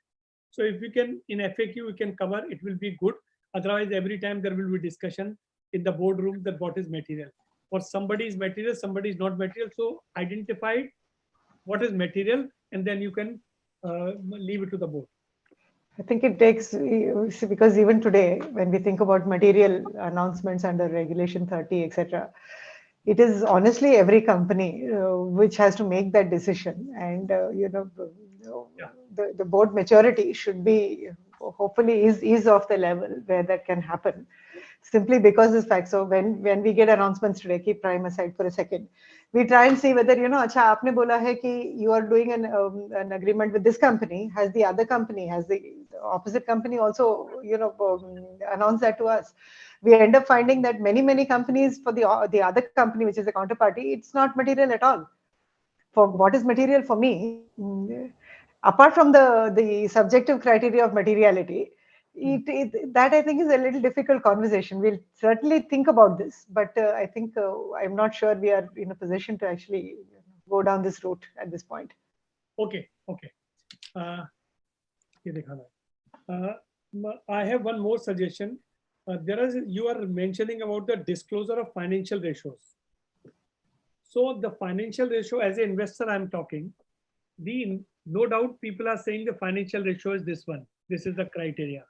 So if we can, in FAQ, we can cover, it will be good. Otherwise, every time there will be discussion in the boardroom that what is material. For somebody is material, somebody is not material. So identify what is material, and then you can leave it to the board. I think it takes, because even today, when we think about material announcements under Regulation 30, etc., it is honestly every company which has to make that decision. And, the board maturity should be, hopefully, is of the level where that can happen. Simply because this fact. So when we get announcements today, keep Prime aside for a second, we try and see whether, acha, aapne bola hai ki you are doing an agreement with this company. Has the other company, has the opposite company also, announced that to us? We end up finding that many companies, for the other company, which is the counterparty, it's not material at all. For what is material for me, apart from the subjective criteria of materiality, that I think is a little difficult conversation. We'll certainly think about this, but I think I'm not sure we are in a position to actually go down this route at this point. Okay. I have one more suggestion. You are mentioning about the disclosure of financial ratios. So the financial ratio, as an investor, I'm talking. No doubt people are saying the financial ratio is this one. This is the criteria.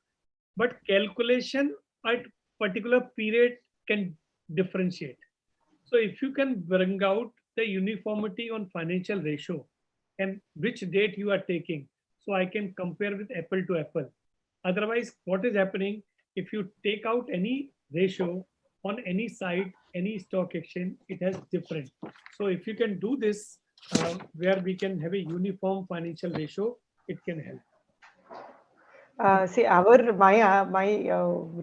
But calculation at particular period can differentiate. So if you can bring out the uniformity on financial ratio and which date you are taking, so I can compare with apple to apple. Otherwise, what is happening, if you take out any ratio on any site, any stock exchange, it has different. So if you can do this, where we can have a uniform financial ratio, it can help. See, my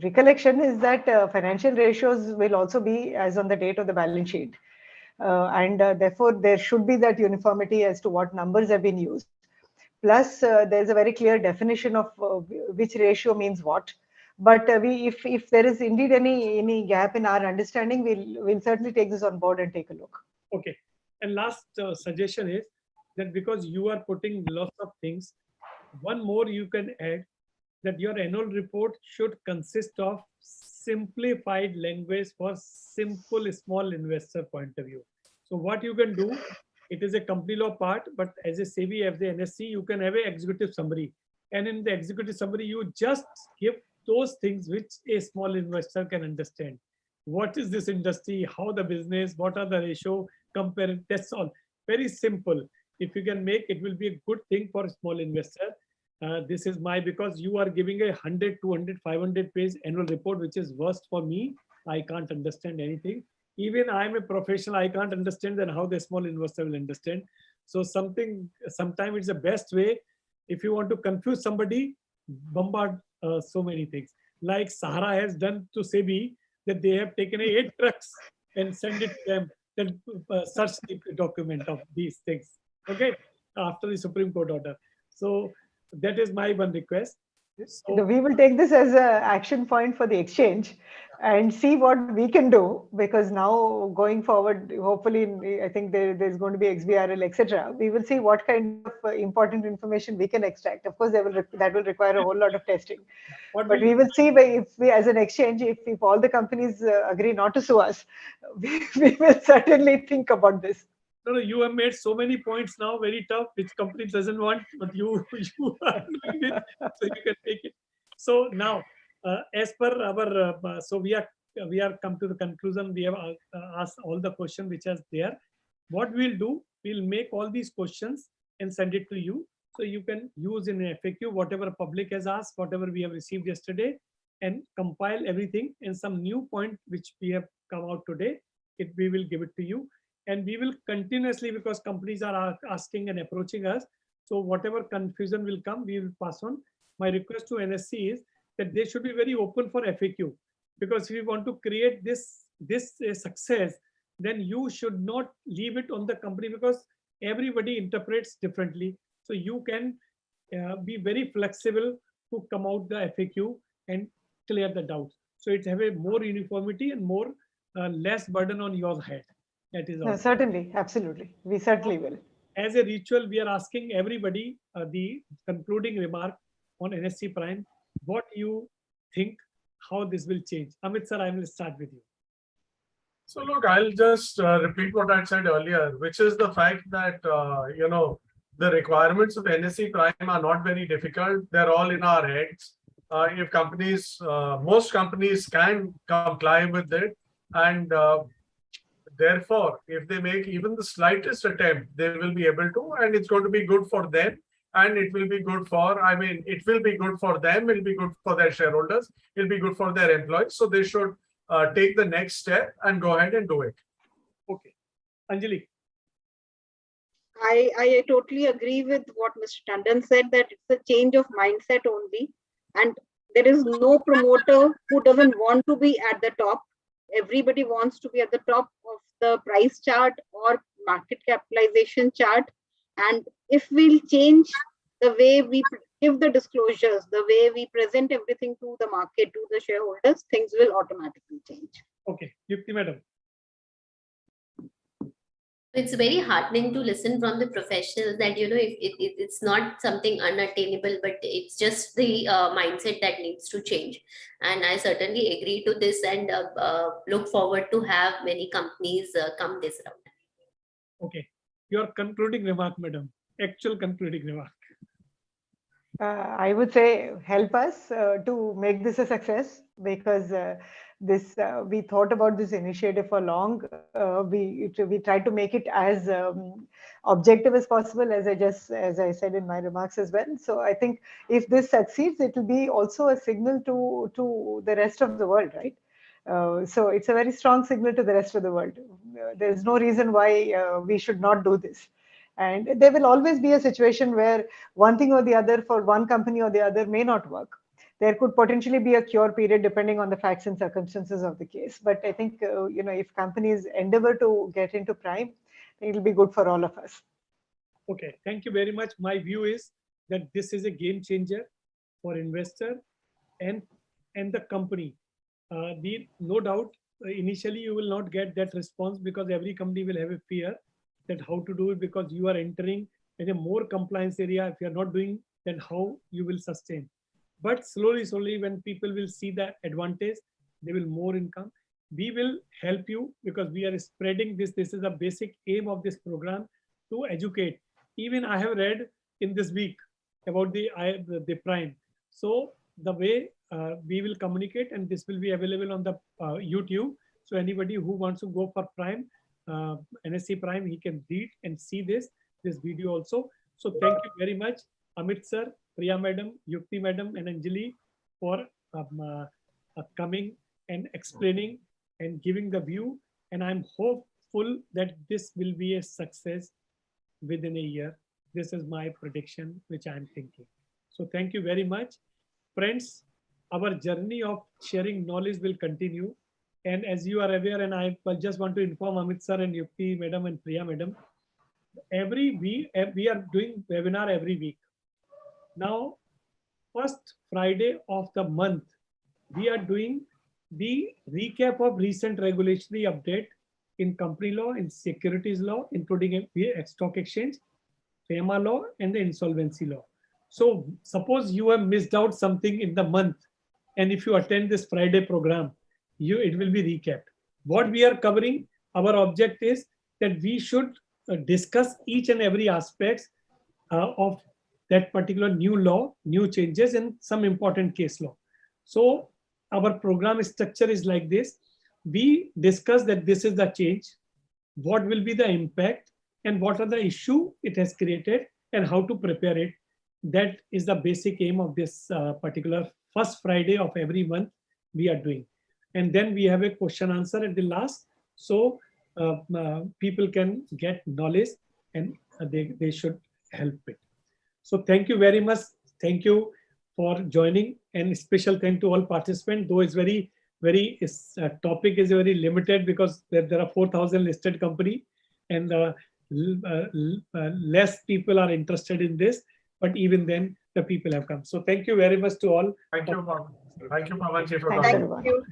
recollection is that financial ratios will also be as on the date of the balance sheet. And therefore, there should be that uniformity as to what numbers have been used. Plus, there's a very clear definition of which ratio means what. But if there is indeed any gap in our understanding, we'll certainly take this on board and take a look. Okay. And last suggestion is that because you are putting lots of things, one more you can add, that your annual report should consist of simplified language for simple small investor point of view. So what you can do, it is a company law part, but as a SEBI, as the NSE, you can have an executive summary. And in the executive summary, you just give those things which a small investor can understand. What is this industry? How the business? What are the ratio? Compare it. That's all. Very simple. If you can make, it will be a good thing for a small investor. This is because you are giving a 100, 200, 500 page annual report, which is worst for me. I can't understand anything. Even I'm a professional, I can't understand then how the small investor will understand. So sometimes it's the best way. If you want to confuse somebody, bombard so many things. Like Sahara has done to SEBI, that they have taken 8 trucks and send it to them, then search the document of these things. Okay, after the Supreme Court order. So that is my one request. So, we will take this as an action point for the exchange and see what we can do, because now going forward, hopefully, I think there's going to be XBRL, etc. We will see what kind of important information we can extract. Of course, that will require a whole lot of testing. But we will see if we, as an exchange, if all the companies agree not to sue us, we will certainly think about this. No, you have made so many points now, very tough, which company doesn't want, but you are doing it, so you can take it. So now, as per our, so we are come to the conclusion. We have asked all the questions which are there. What we'll do, we'll make all these questions and send it to you, so you can use in FAQ whatever public has asked, whatever we have received yesterday, and compile everything. And some new point which we have come out today, we will give it to you. And we will continuously, because companies are asking and approaching us, so whatever confusion will come, we will pass on. My request to NSC is that they should be very open for FAQ, because if we want to create this success, then you should not leave it on the company, because everybody interprets differently. So you can be very flexible to come out the FAQ and clear the doubts. So it have a more uniformity and more less burden on your head. That is all. No, certainly, absolutely. We certainly will. As a ritual, we are asking everybody the concluding remark on NSC Prime. What you think, how this will change? Amit sir, I will start with you. So look, I'll just repeat what I said earlier, which is the fact that, the requirements of NSE Prime are not very difficult. They're all in our heads. If companies, most companies can comply with it, and therefore, if they make even the slightest attempt, they will be able to, and it's going to be good for them. And it will be good for, it will be good for them, it'll be good for their shareholders, it'll be good for their employees. So they should take the next step and go ahead and do it. Okay. Anjali. I totally agree with what Mr. Tandon said, that it's a change of mindset only. And there is no promoter who doesn't want to be at the top. Everybody wants to be at the top of the price chart or market capitalization chart. And if we'll change the way we give the disclosures, the way we present everything to the market, to the shareholders, things will automatically change. Okay, Yukti madam. It's very heartening to listen from the professionals that, it's not something unattainable, but it's just the mindset that needs to change. And I certainly agree to this and look forward to have many companies come this round. Okay, your concluding remark, madam. Actual concluding remark. I would say help us to make this a success, because we thought about this initiative for long. We tried to make it as objective as possible, as I said in my remarks as well. So I think if this succeeds, it will be also a signal to the rest of the world, right? So it's a very strong signal to the rest of the world. There's no reason why we should not do this. And there will always be a situation where one thing or the other for one company or the other may not work. There could potentially be a cure period depending on the facts and circumstances of the case. But I think, if companies endeavor to get into Prime, it will be good for all of us. Okay, thank you very much. My view is that this is a game changer for investor and and the company. No doubt, initially you will not get that response because every company will have a fear that how to do it, because you are entering in a more compliance area. If you are not doing, then how you will sustain. But slowly, when people will see the advantage, they will more income. We will help you because we are spreading this. This is the basic aim of this program, to educate. Even I have read in this week about the Prime. So the way we will communicate, and this will be available on the YouTube. So anybody who wants to go for Prime, NSE Prime, he can read and see this video also. So thank you very much, Amit sir, Priya madam, Yukti madam, and Anjali for coming and explaining and giving the view. And I'm hopeful that this will be a success within a year. This is my prediction, which I'm thinking. So thank you very much. Friends, our journey of sharing knowledge will continue. And as you are aware, and I just want to inform Amit sir and Yukti madam and Priya madam, every week we are doing webinar every week. Now, first Friday of the month, we are doing the recap of recent regulatory update in company law, in securities law, including stock exchange, FEMA law, and the insolvency law. So suppose you have missed out something in the month, and if you attend this Friday program, it will be recapped. What we are covering, our object is that we should discuss each and every aspect of that particular new law, new changes, and some important case law. So our program structure is like this. We discuss that this is the change, what will be the impact, and what are the issue it has created, and how to prepare it. That is the basic aim of this particular first Friday of every month we are doing. And then we have a question answer at the last. So people can get knowledge, and they should help it. So thank you very much. Thank you for joining, and special thank to all participants. Though it's very topic is very limited because there are 4,000 listed company, and less people are interested in this. But even then, the people have come. So thank you very much to all. Thank you, Pavan. Thank you, Pavan, for Thanks, coming. everyone. Thank you.